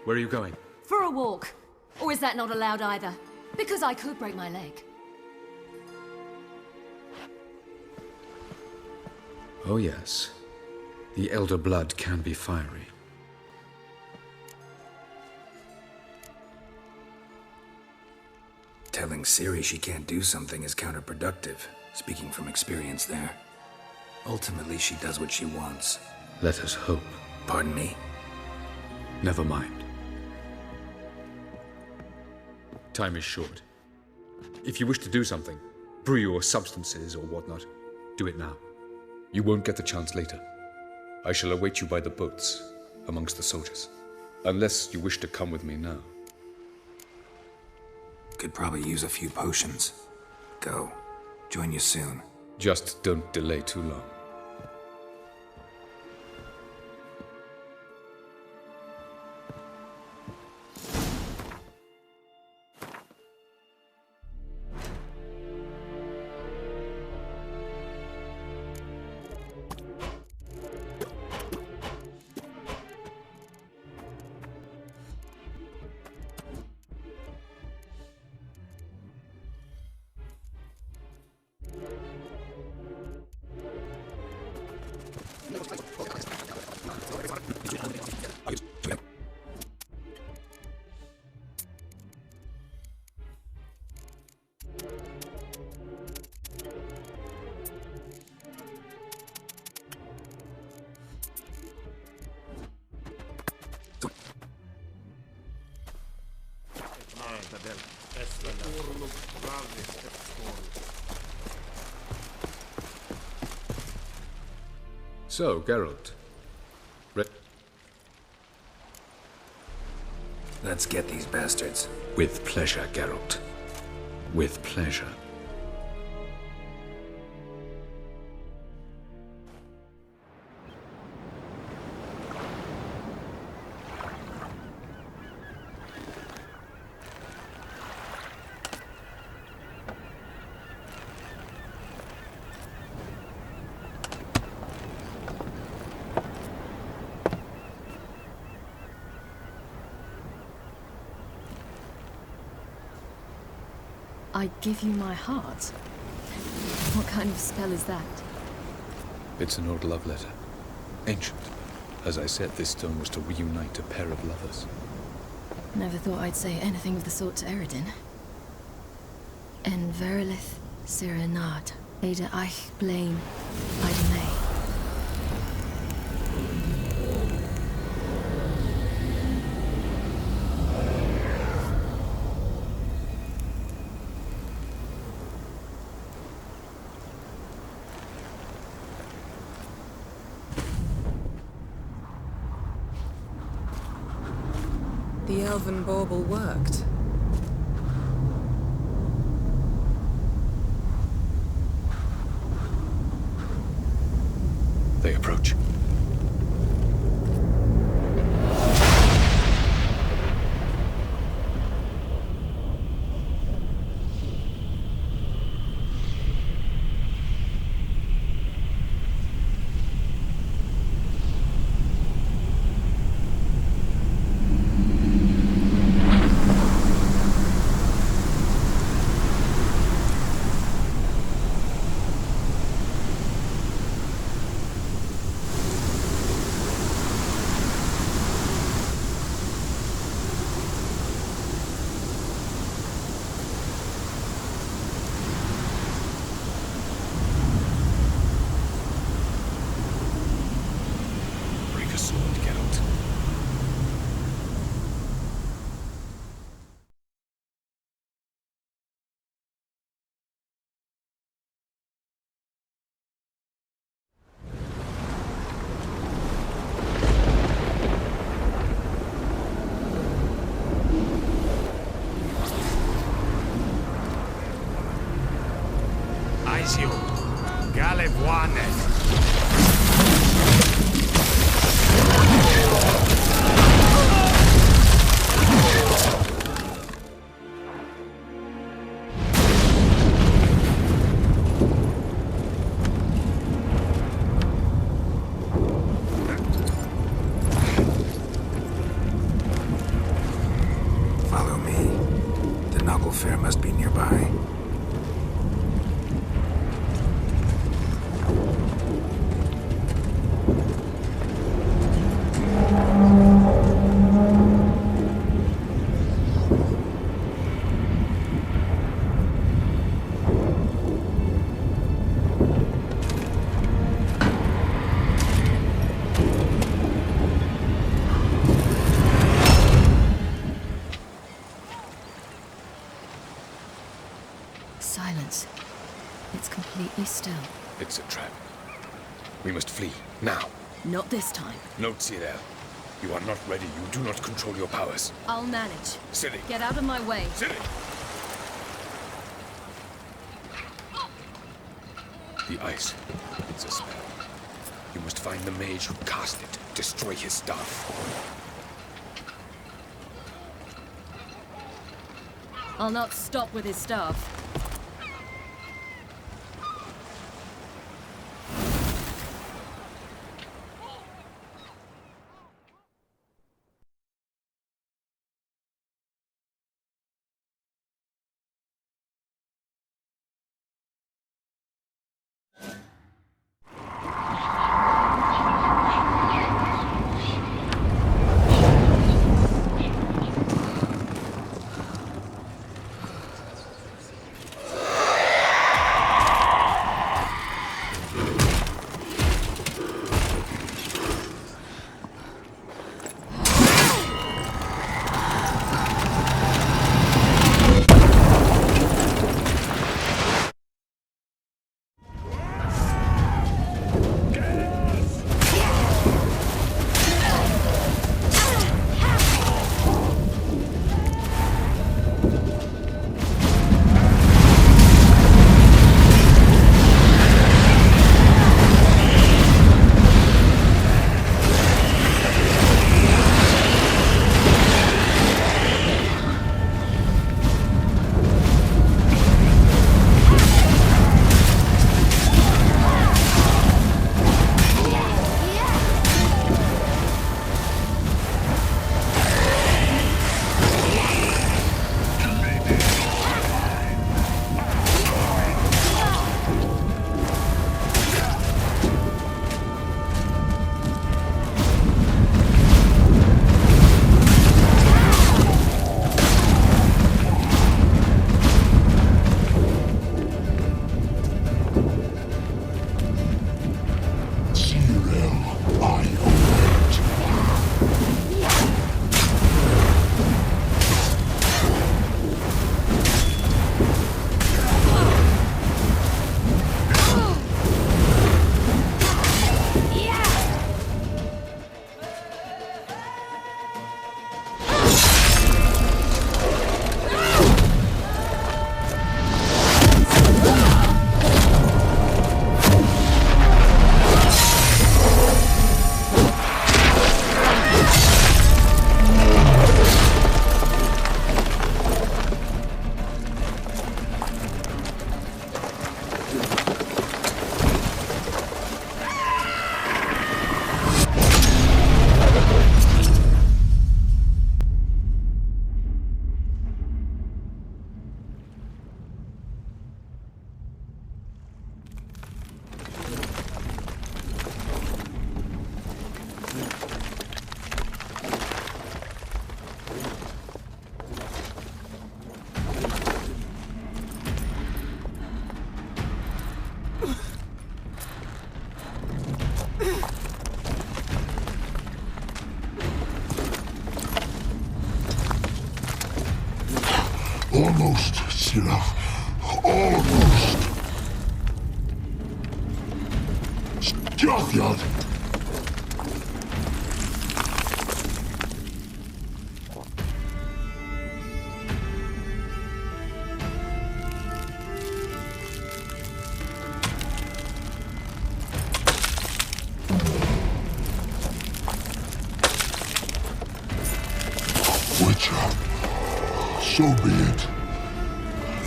Where are you going? For a walk. Or is that not allowed either? Because I could break my leg. Oh yes. The elder blood can be fiery. Telling Ciri she can't do something is counterproductive, speaking from experience there. Ultimately, she does what she wants. Let us hope. Pardon me? Never mind. Time is short. If you wish to do something, brew your substances or whatnot, do it now. You won't get the chance later. I shall await you by the boats, amongst the soldiers. Unless you wish to come with me now. Could probably use a few potions. Go. Join you soon. Just don't delay too long. So, Geralt. Let's get these bastards. With pleasure, Geralt. With pleasure. I give you my heart? What kind of spell is that? It's an old love letter. Ancient. As I said, this stone was to reunite a pair of lovers. Never thought I'd say anything of the sort to Eredin. En verilith serenad, Ada eich blame, Ida May. elven bauble worked. They approach. Follow me. The Knuckle Fair must be nearby. Silence. It's completely still. It's a trap. We must flee, now. Not this time. Note, Cyril. You are not ready. You do not control your powers. I'll manage. Silly. Get out of my way. Silly! The ice. It's a spell. You must find the mage who cast it. Destroy his staff. I'll not stop with his staff. Almost, Sirach. Almost. Stjafjad. Witcher, so be it.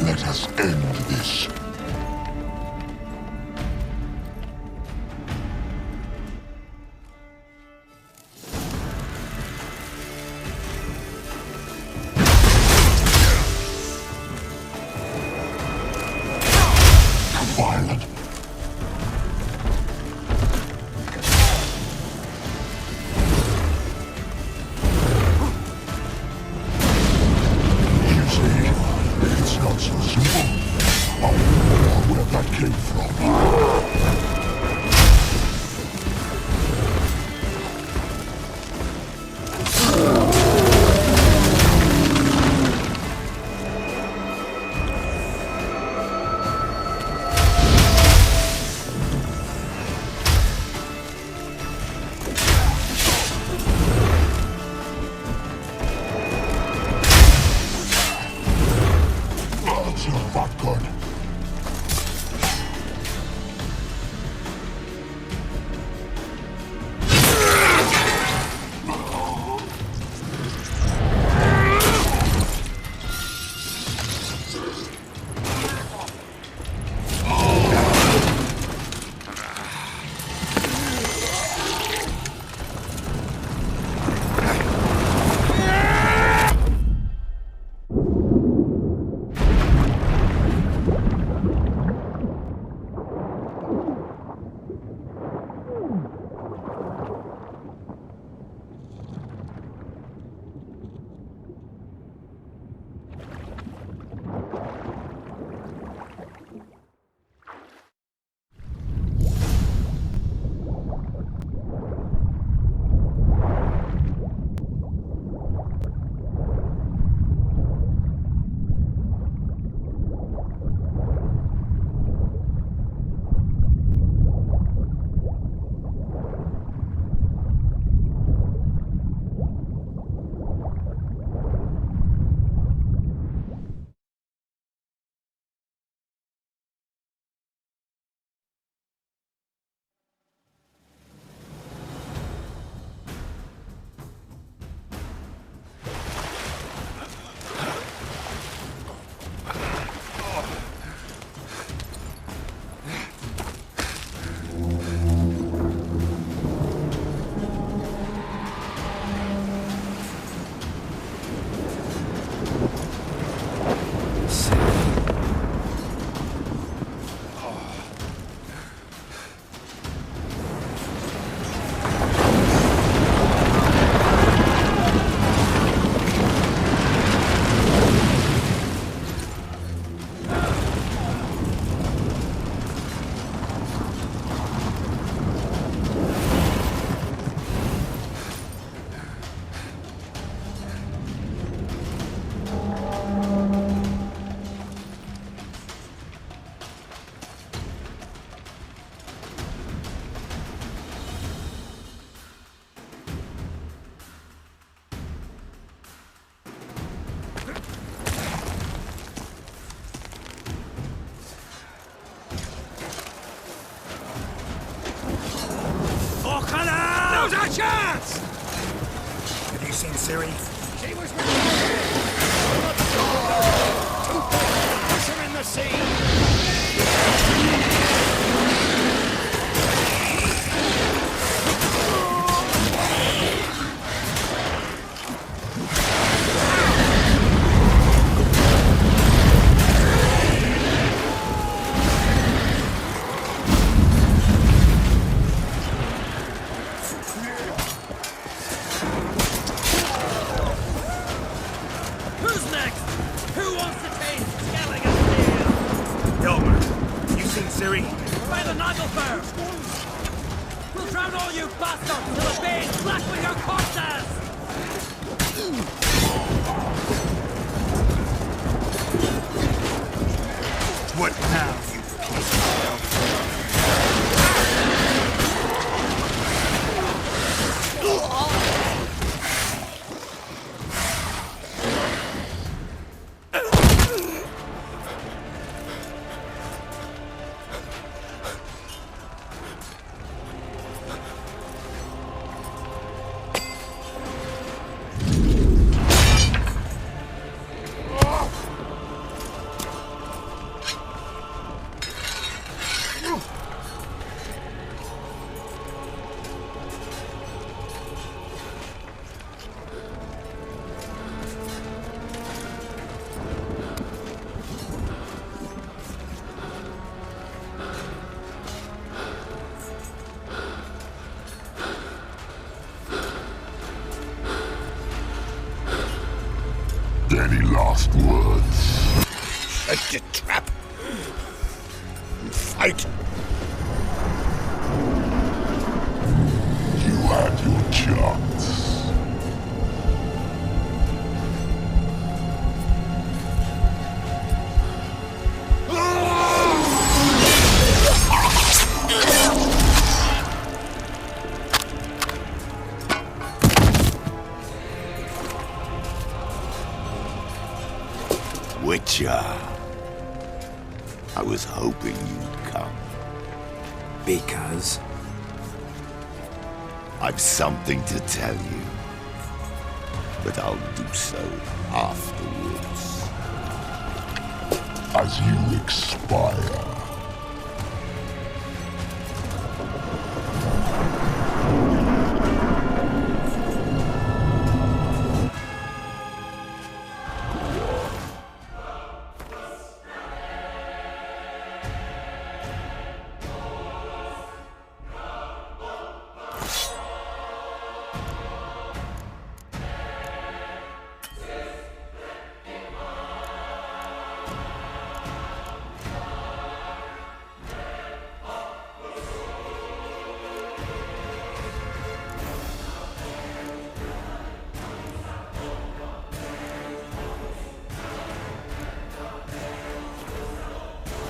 Let us end this. Violent. You see, it's not so simple. I wonder where that came from. It's not that good. Now's our chance! Have you seen Ciri? She was with push her in the sea! Who's next? Who wants to taste skelling and steel? Yelmer, you seen Ciri? By the Nagelfur! We'll drown all you bastards till the bay's black with your corpses! Any last words? Set your trap. Fight. You had your chance. Witcher. I was hoping you'd come. Because? I've something to tell you. But I'll do so afterwards. As you expire.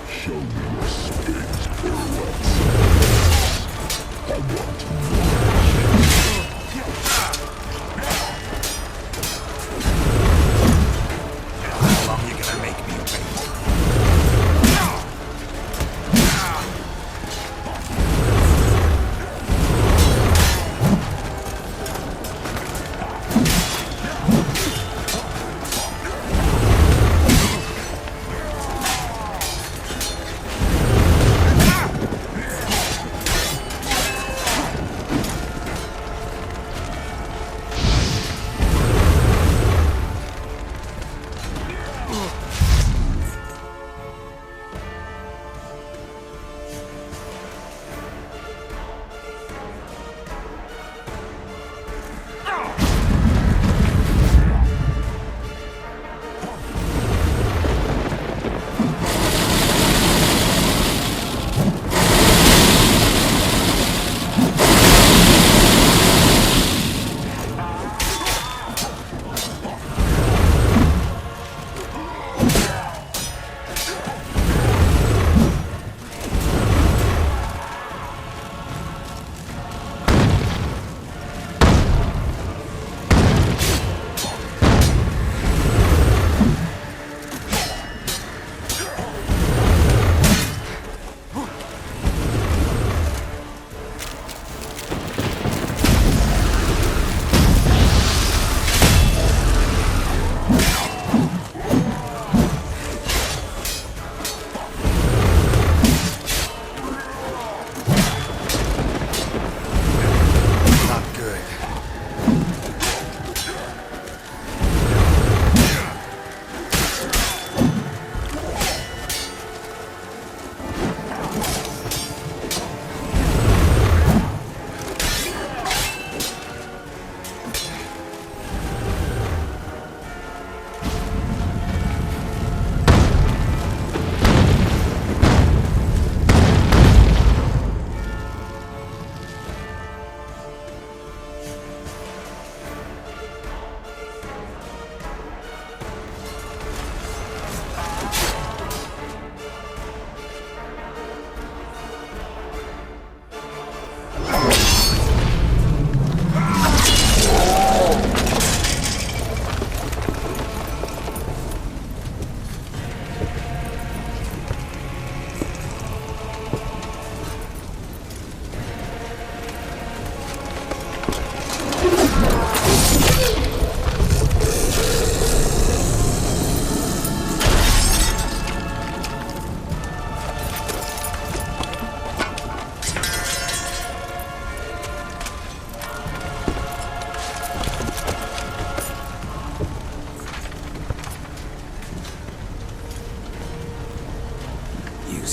Show me your spirit pirouettes. I want to How long you gonna make me wait?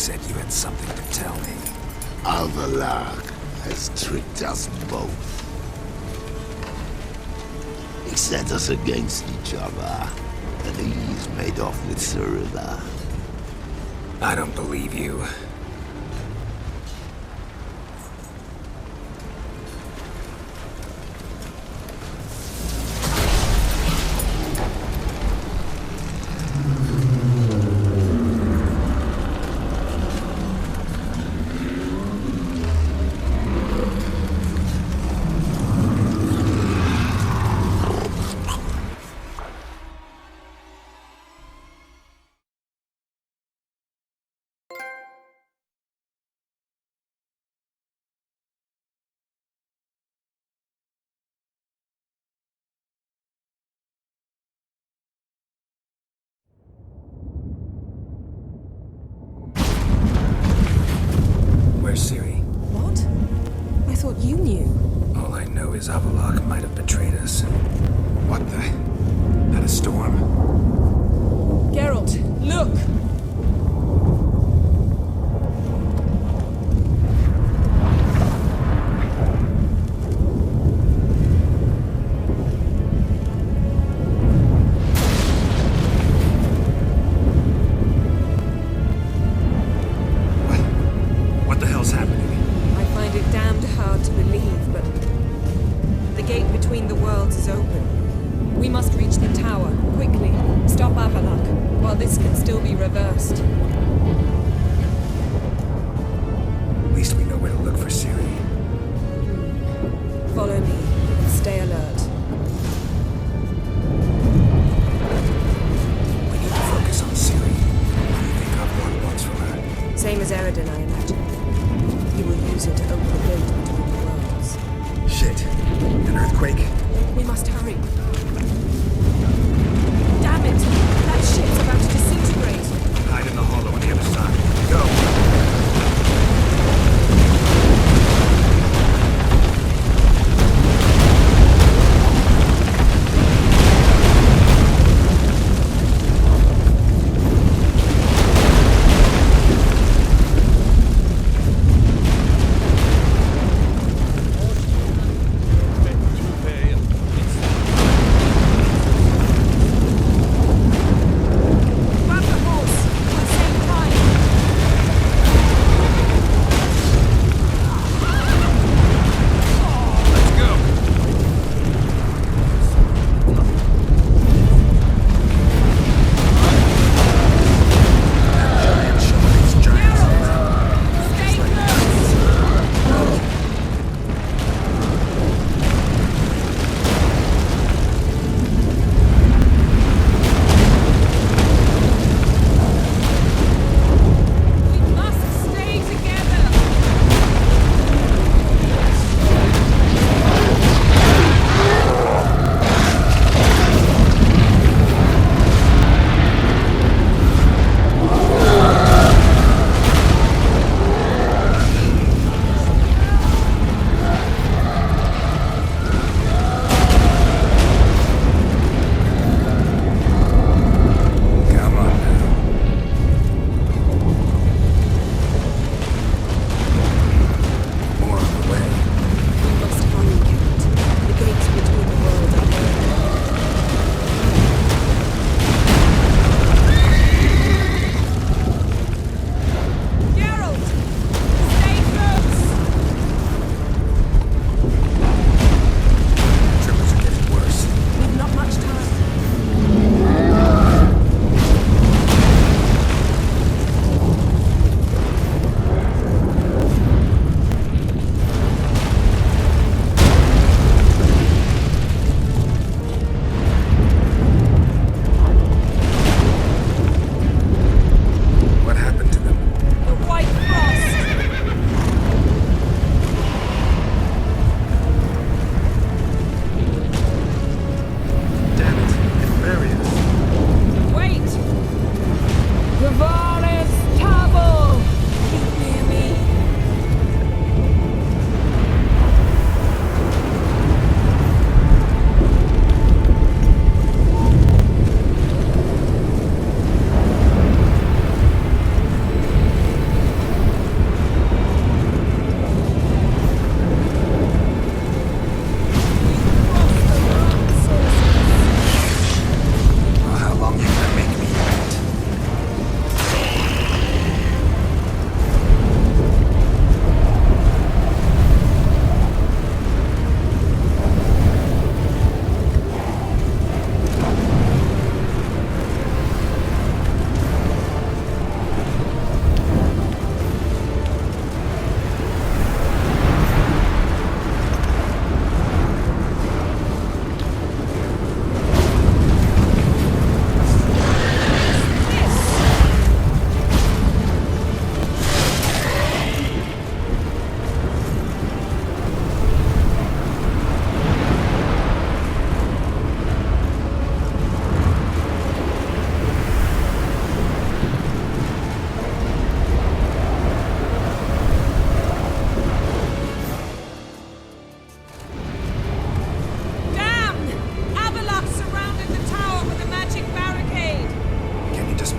said you had something to tell me. Abalak has tricked us both. He set us against each other. and he's made off with Surila. I don't believe you. Where's Ciri? What? I thought you knew. All I know is Avalok might have betrayed us. What the? That a storm? Geralt, look! What the hell's happening? I find it damned hard to believe, but the gate between the worlds is open. We must reach the tower, quickly. Stop Avalok, while this can still be reversed. At least we know where to look for Ciri. Follow me, and stay alert. We need to focus on Ciri. What do you think Avalok wants from her? Same as Eredin, I imagine. He will use it to open the gate between the worlds. Shit. An earthquake? We must hurry. Damn it! That ship's about to disintegrate. Hide in the hollow and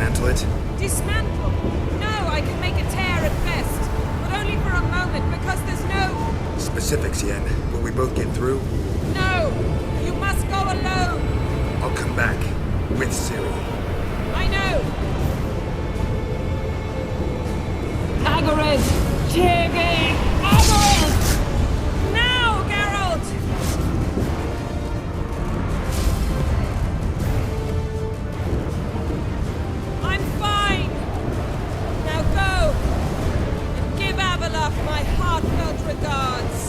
dismantle it? Dismantle? No, I can make a tear at best. But only for a moment, because there's no... Specifics, Yen. Will we both get through? No! You must go alone! I'll come back. With Ciri. I know! Agared! Tiggy! Agared! Now, Geralt! I'm fine! Now go! And give Avalok my heartfelt regards!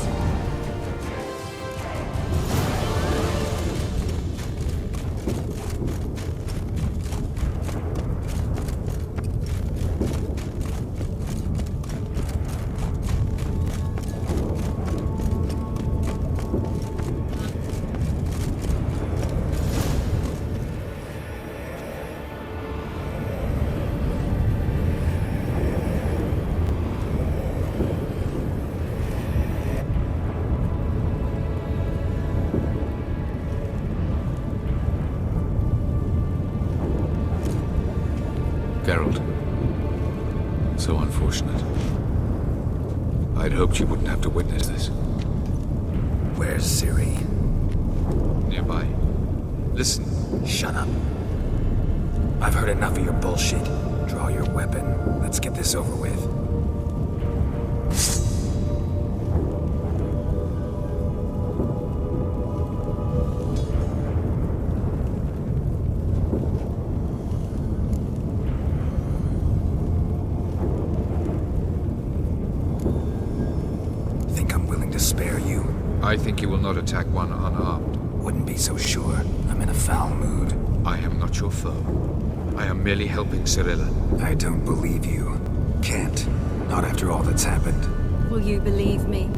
Geralt. So unfortunate. I'd hoped you wouldn't have to witness this. Where's Ciri? Nearby. Listen. Shut up. I've heard enough of your bullshit. Draw your weapon. Let's get this over with. I think you will not attack one unarmed. Wouldn't be so sure. I'm in a foul mood. I am not your foe. I am merely helping Cirilla. I don't believe you. Can't. Not after all that's happened. Will you believe me?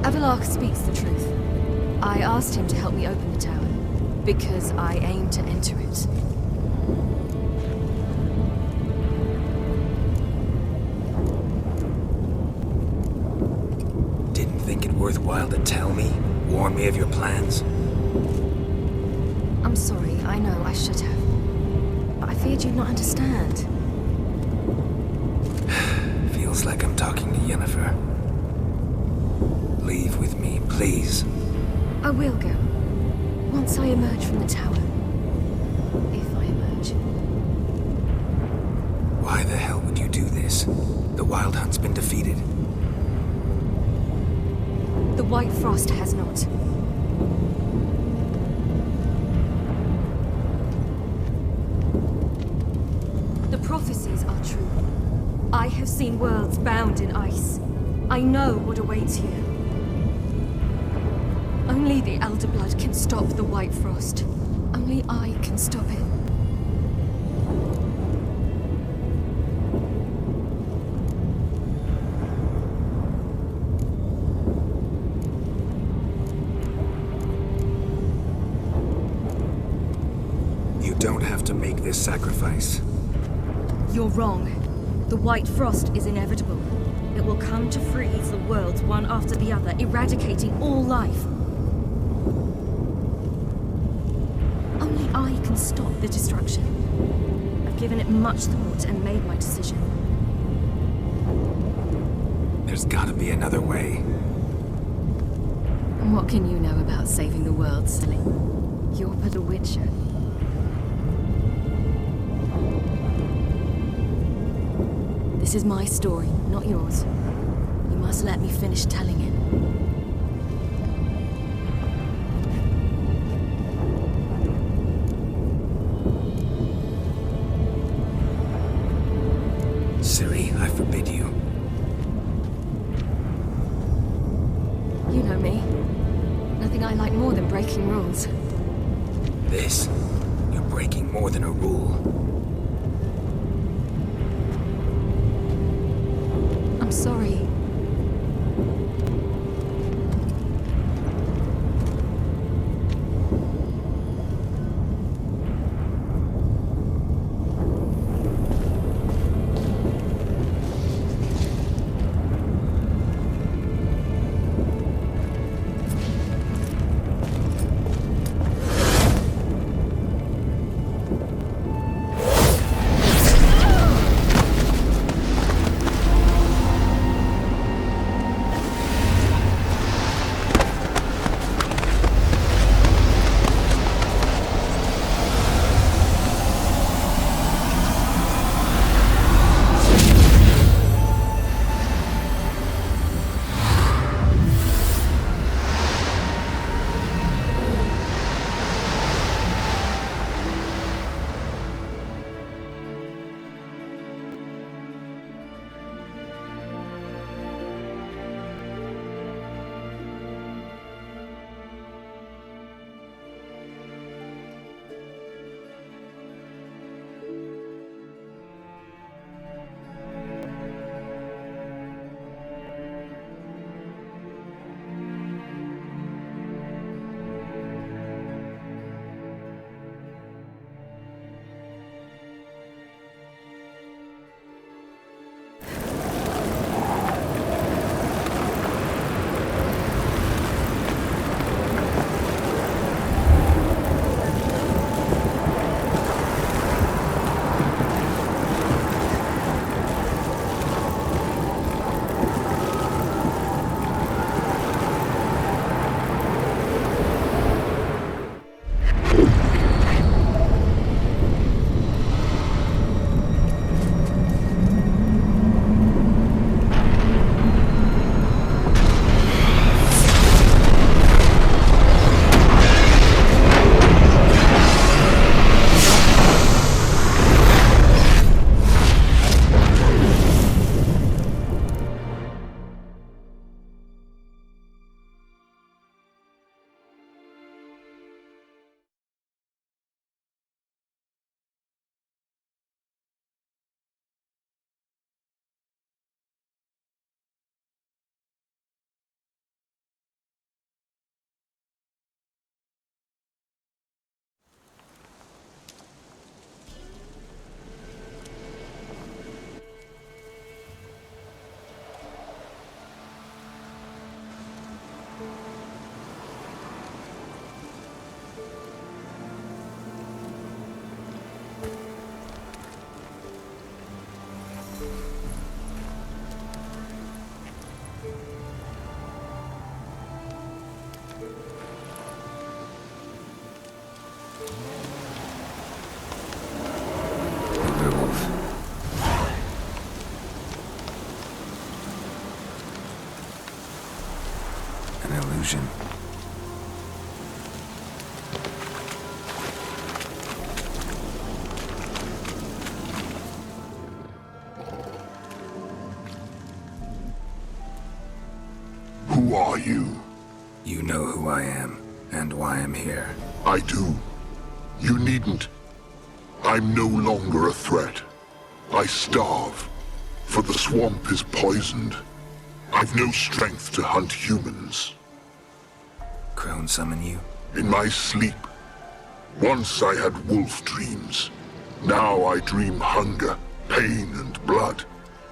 Avalok speaks the truth. I asked him to help me open the tower, because I aim to enter it. Worthwhile to tell me? Warn me of your plans? I'm sorry, I know I should have. But I feared you'd not understand. Feels like I'm talking to Yennefer. Leave with me, please. I will go. Once I emerge from the tower. If I emerge. Why the hell would you do this? The Wild Hunt's been defeated. The White Frost has not. The prophecies are true. I have seen worlds bound in ice. I know what awaits here. Only the Elder Blood can stop the White Frost. Only I can stop it. Don't have to make this sacrifice. You're wrong. The White Frost is inevitable. It will come to freeze the worlds one after the other, eradicating all life. Only I can stop the destruction. I've given it much thought and made my decision. There's gotta be another way. What can you know about saving the world, silly? You're but a witcher. This is my story, not yours. You must let me finish telling it. Ciri, I forbid you. You know me. Nothing I like more than breaking rules. This? You're breaking more than a rule. I'm sorry. Werewolf. An illusion. Who are you? You know who I am, and why I'm here. I do. You needn't. I'm no longer a threat. I starve, for the swamp is poisoned. I've no strength to hunt humans. Crone summon you? In my sleep. Once I had wolf dreams. Now I dream hunger, pain, and blood.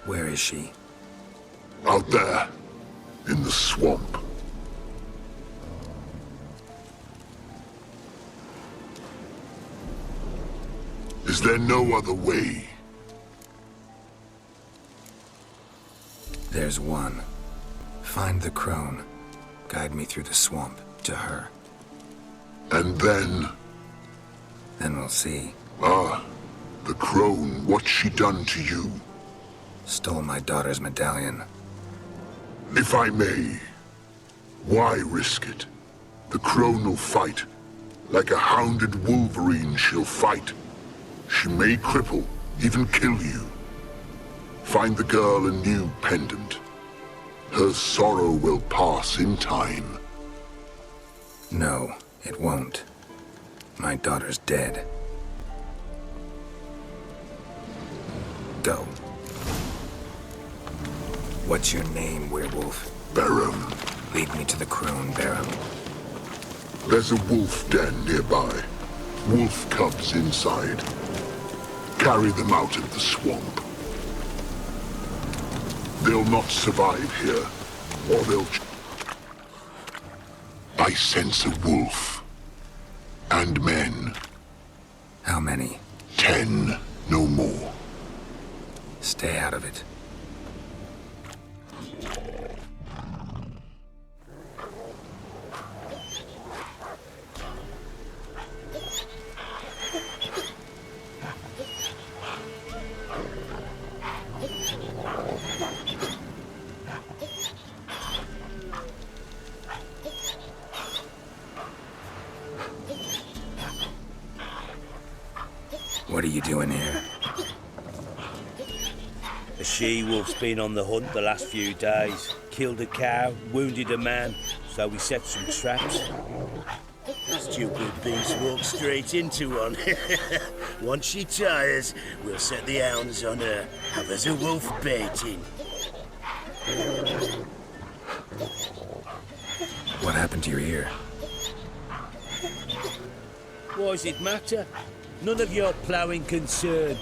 Where is she? Out there, in the swamp. Is there no other way? There's one. Find the crone. Guide me through the swamp to her. And then? Then we'll see. Ah, the crone, what's she done to you? Stole my daughter's medallion. If I may, why risk it? The crone will fight. Like a hounded wolverine, she'll fight. She may cripple, even kill you. Find the girl a new pendant. Her sorrow will pass in time. No, it won't. My daughter's dead. Go. What's your name, werewolf? Baron. Lead me to the crone, Baron. There's a wolf den nearby. Wolf cubs inside. Carry them out of the swamp. They'll not survive here, or they'll... I sense a wolf. And men. How many? 10, no more. Stay out of it. What are you doing here? A she-wolf's been on the hunt the last few days. Killed a cow, wounded a man, so we set some traps. Stupid beast walked straight into one. Once she tires, we'll set the hounds on her. Have as a wolf baiting. What happened to your ear? Why does it matter? None of your ploughing concern.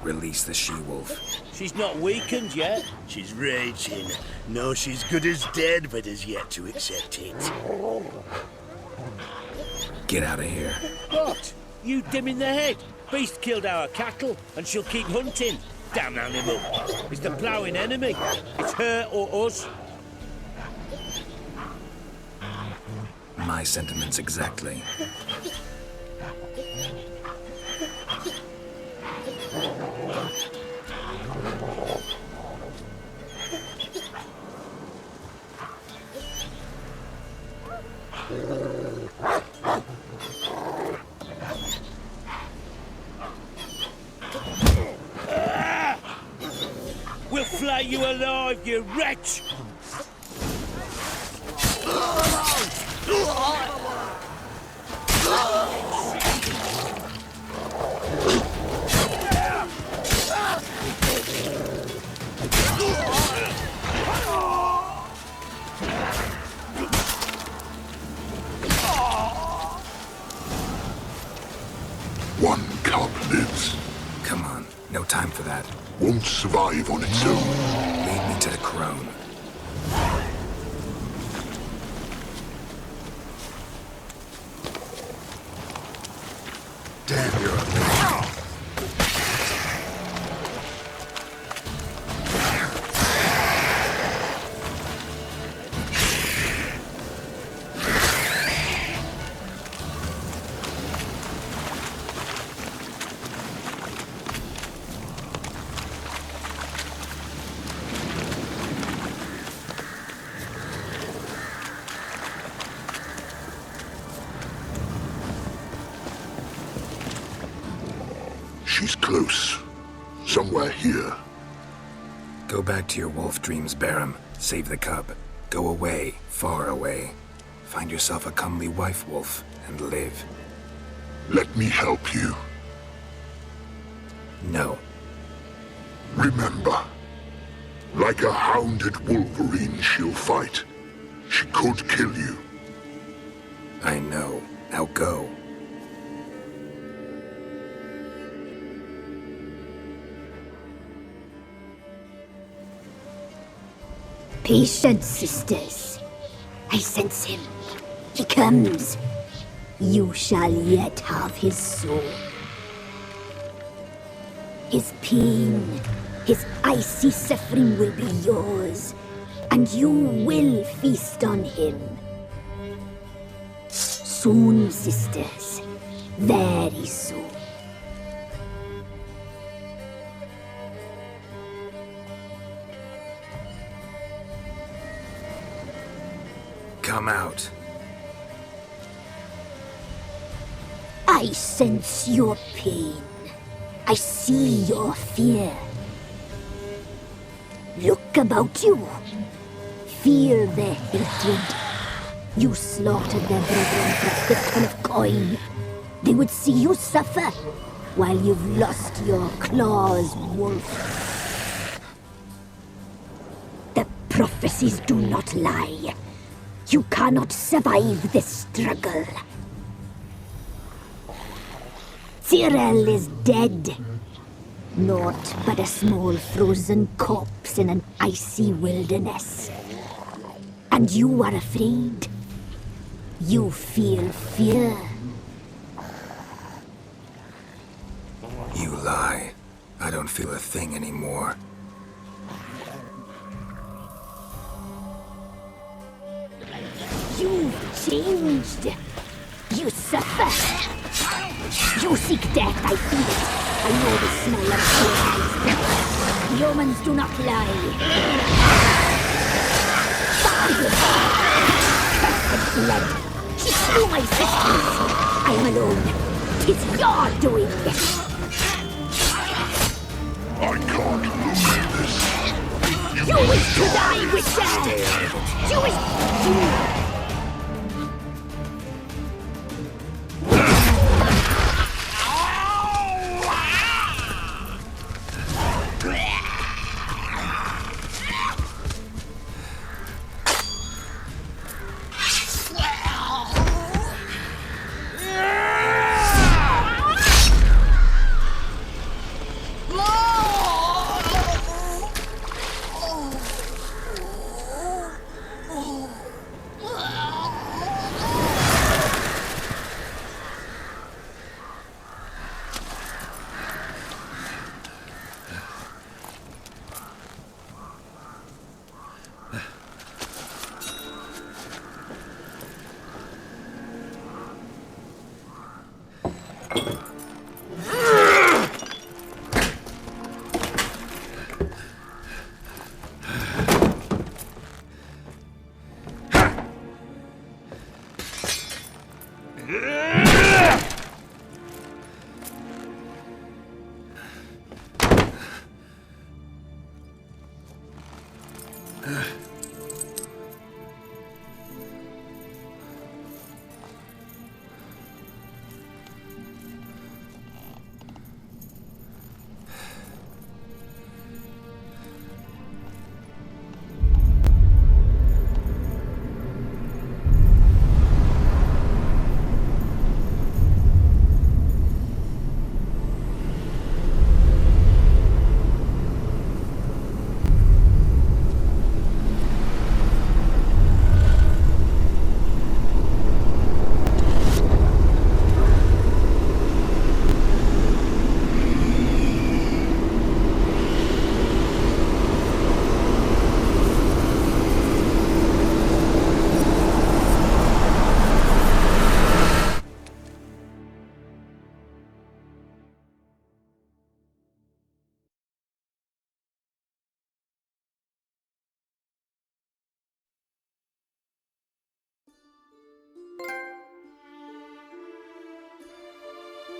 Release the she-wolf. She's not weakened yet. She's raging. No, she's good as dead, but has yet to accept it. Get out of here. What? You dim in the head? Beast killed our cattle, and she'll keep hunting. Damn animal. It's the ploughing enemy. It's her or us. My sentiments exactly. We'll flay you alive, you wretch! One cub lives. Come on, no time for that. Won't survive on its own. Lead me to the crone. Damn, you're a She's close. Somewhere here. Go back to your wolf dreams, Barum. Save the cub. Go away, far away. Find yourself a comely wife wolf and live. Let me help you. No. Remember, like a hounded wolverine she'll fight. She could kill you. I know. Now go. Patience, sisters. I sense him. He comes. You shall yet have his soul. His pain, his icy suffering will be yours, and you will feast on him. Soon, sisters. Very soon. Come out. I sense your pain. I see your fear. Look about you. Feel their hatred. You slaughtered their brethren for a ton of coin. They would see you suffer while you've lost your claws, wolf. The prophecies do not lie. You cannot survive this struggle. Tyrell is dead. Naught but a small frozen corpse in an icy wilderness. And you are afraid. You feel fear. You lie. I don't feel a thing anymore. You've changed. You suffer. You seek death, I feel it. I know the smell of your eyes. Humans do not lie. Cursed blood. She slew my sisters. I am alone. 'Tis your doing. I can't look at this. You wish to die, Witcher! You wish...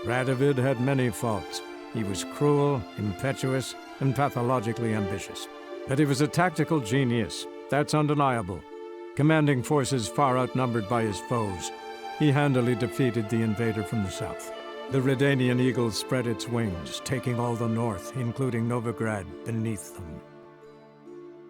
Radovid had many faults, He was cruel, impetuous, and pathologically ambitious. But he was a tactical genius, that's undeniable. Commanding forces far outnumbered by his foes, he handily defeated the invader from the south. The Redanian eagle spread its wings, taking all the north, including Novigrad, beneath them.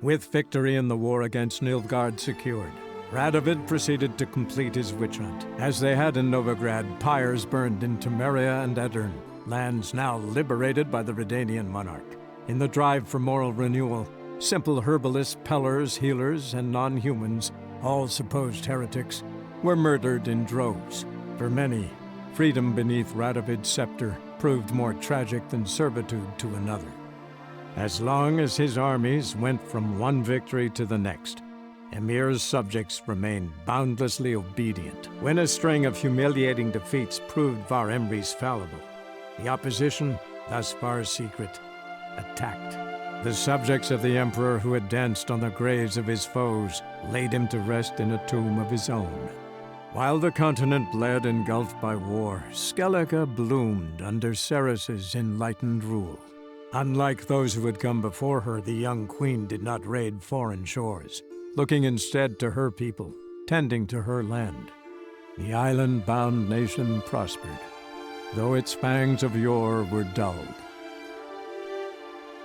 With victory in the war against Nilfgaard secured, Radovid proceeded to complete his witch hunt. As they had in Novigrad, pyres burned in Temeria and Aedirn, lands now liberated by the Redanian monarch. In the drive for moral renewal, simple herbalists, pellers, healers, and non-humans, all supposed heretics, were murdered in droves. For many, freedom beneath Radovid's scepter proved more tragic than servitude to another. As long as his armies went from one victory to the next, Emir's subjects remained boundlessly obedient. When a string of humiliating defeats proved Var Emreis fallible, the opposition, thus far secret, attacked. The subjects of the Emperor who had danced on the graves of his foes laid him to rest in a tomb of his own. While the continent bled engulfed by war, Skellige bloomed under Ceres's enlightened rule. Unlike those who had come before her, the young queen did not raid foreign shores, looking instead to her people, tending to her land. The island-bound nation prospered, though its fangs of yore were dulled.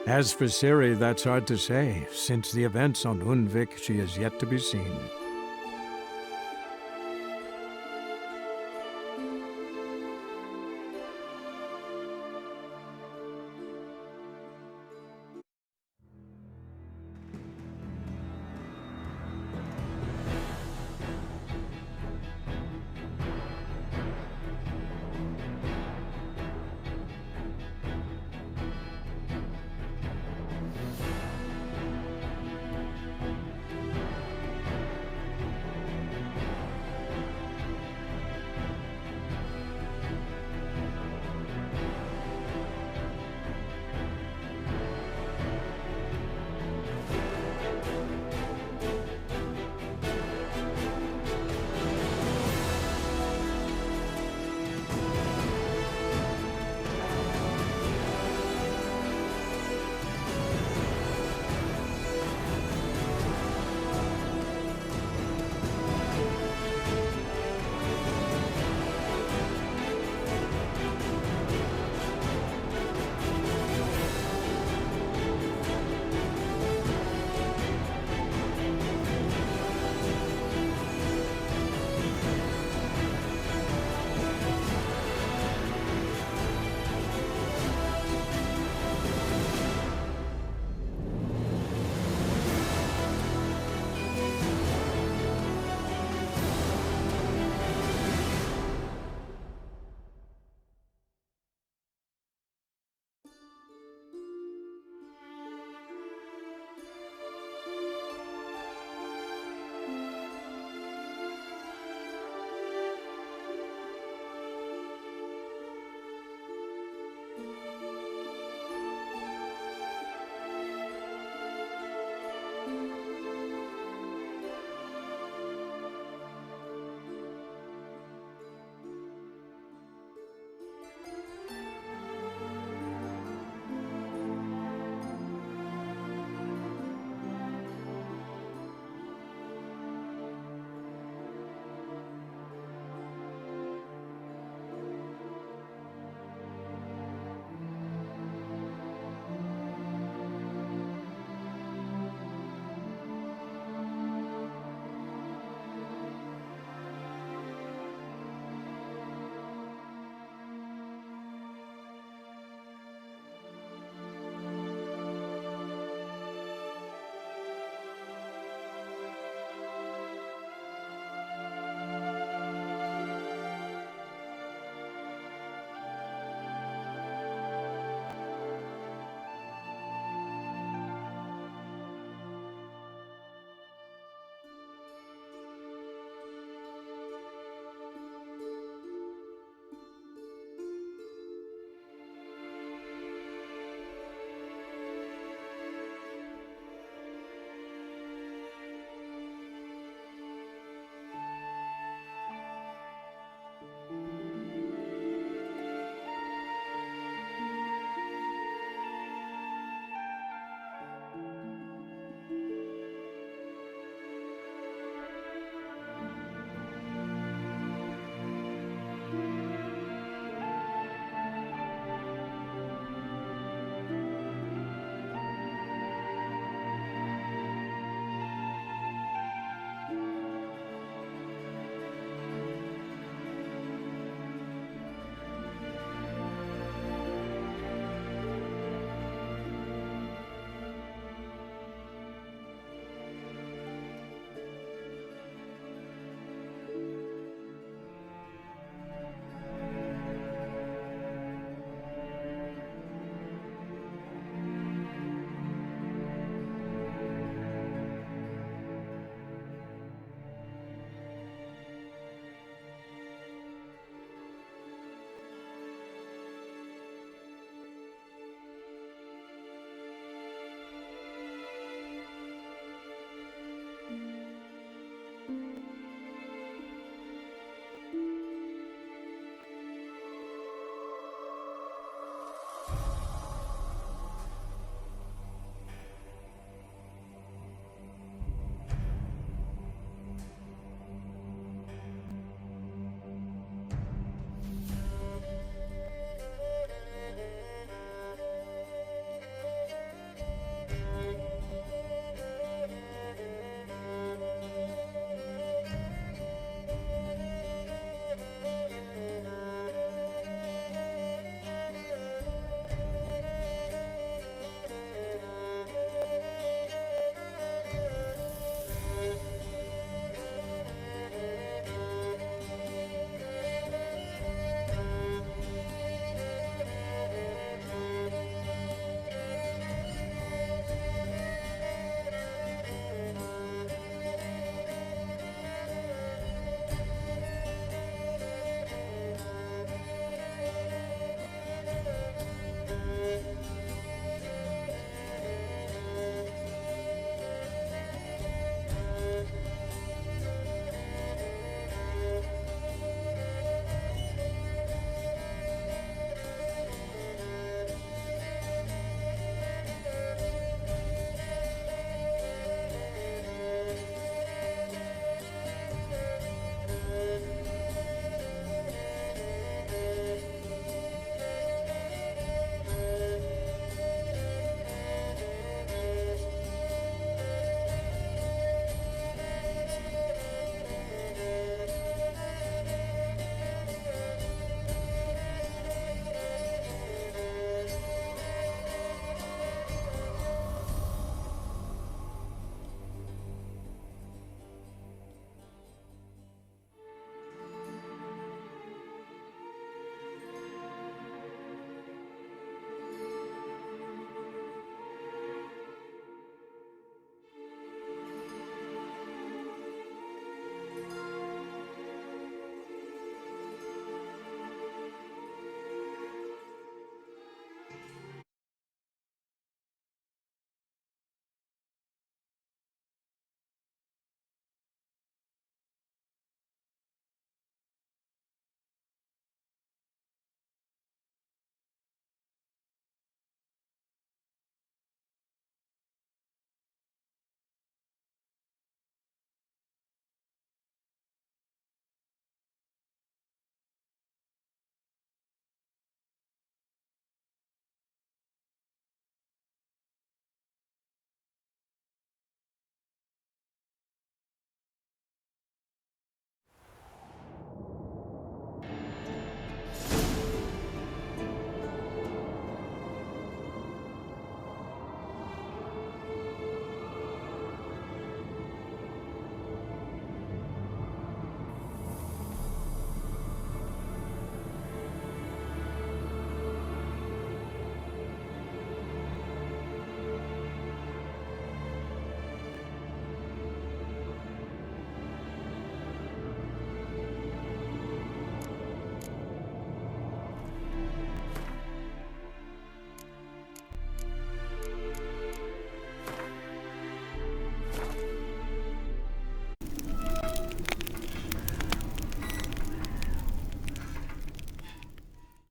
As for Ciri, that's hard to say. Since the events on Undvik, she is yet to be seen.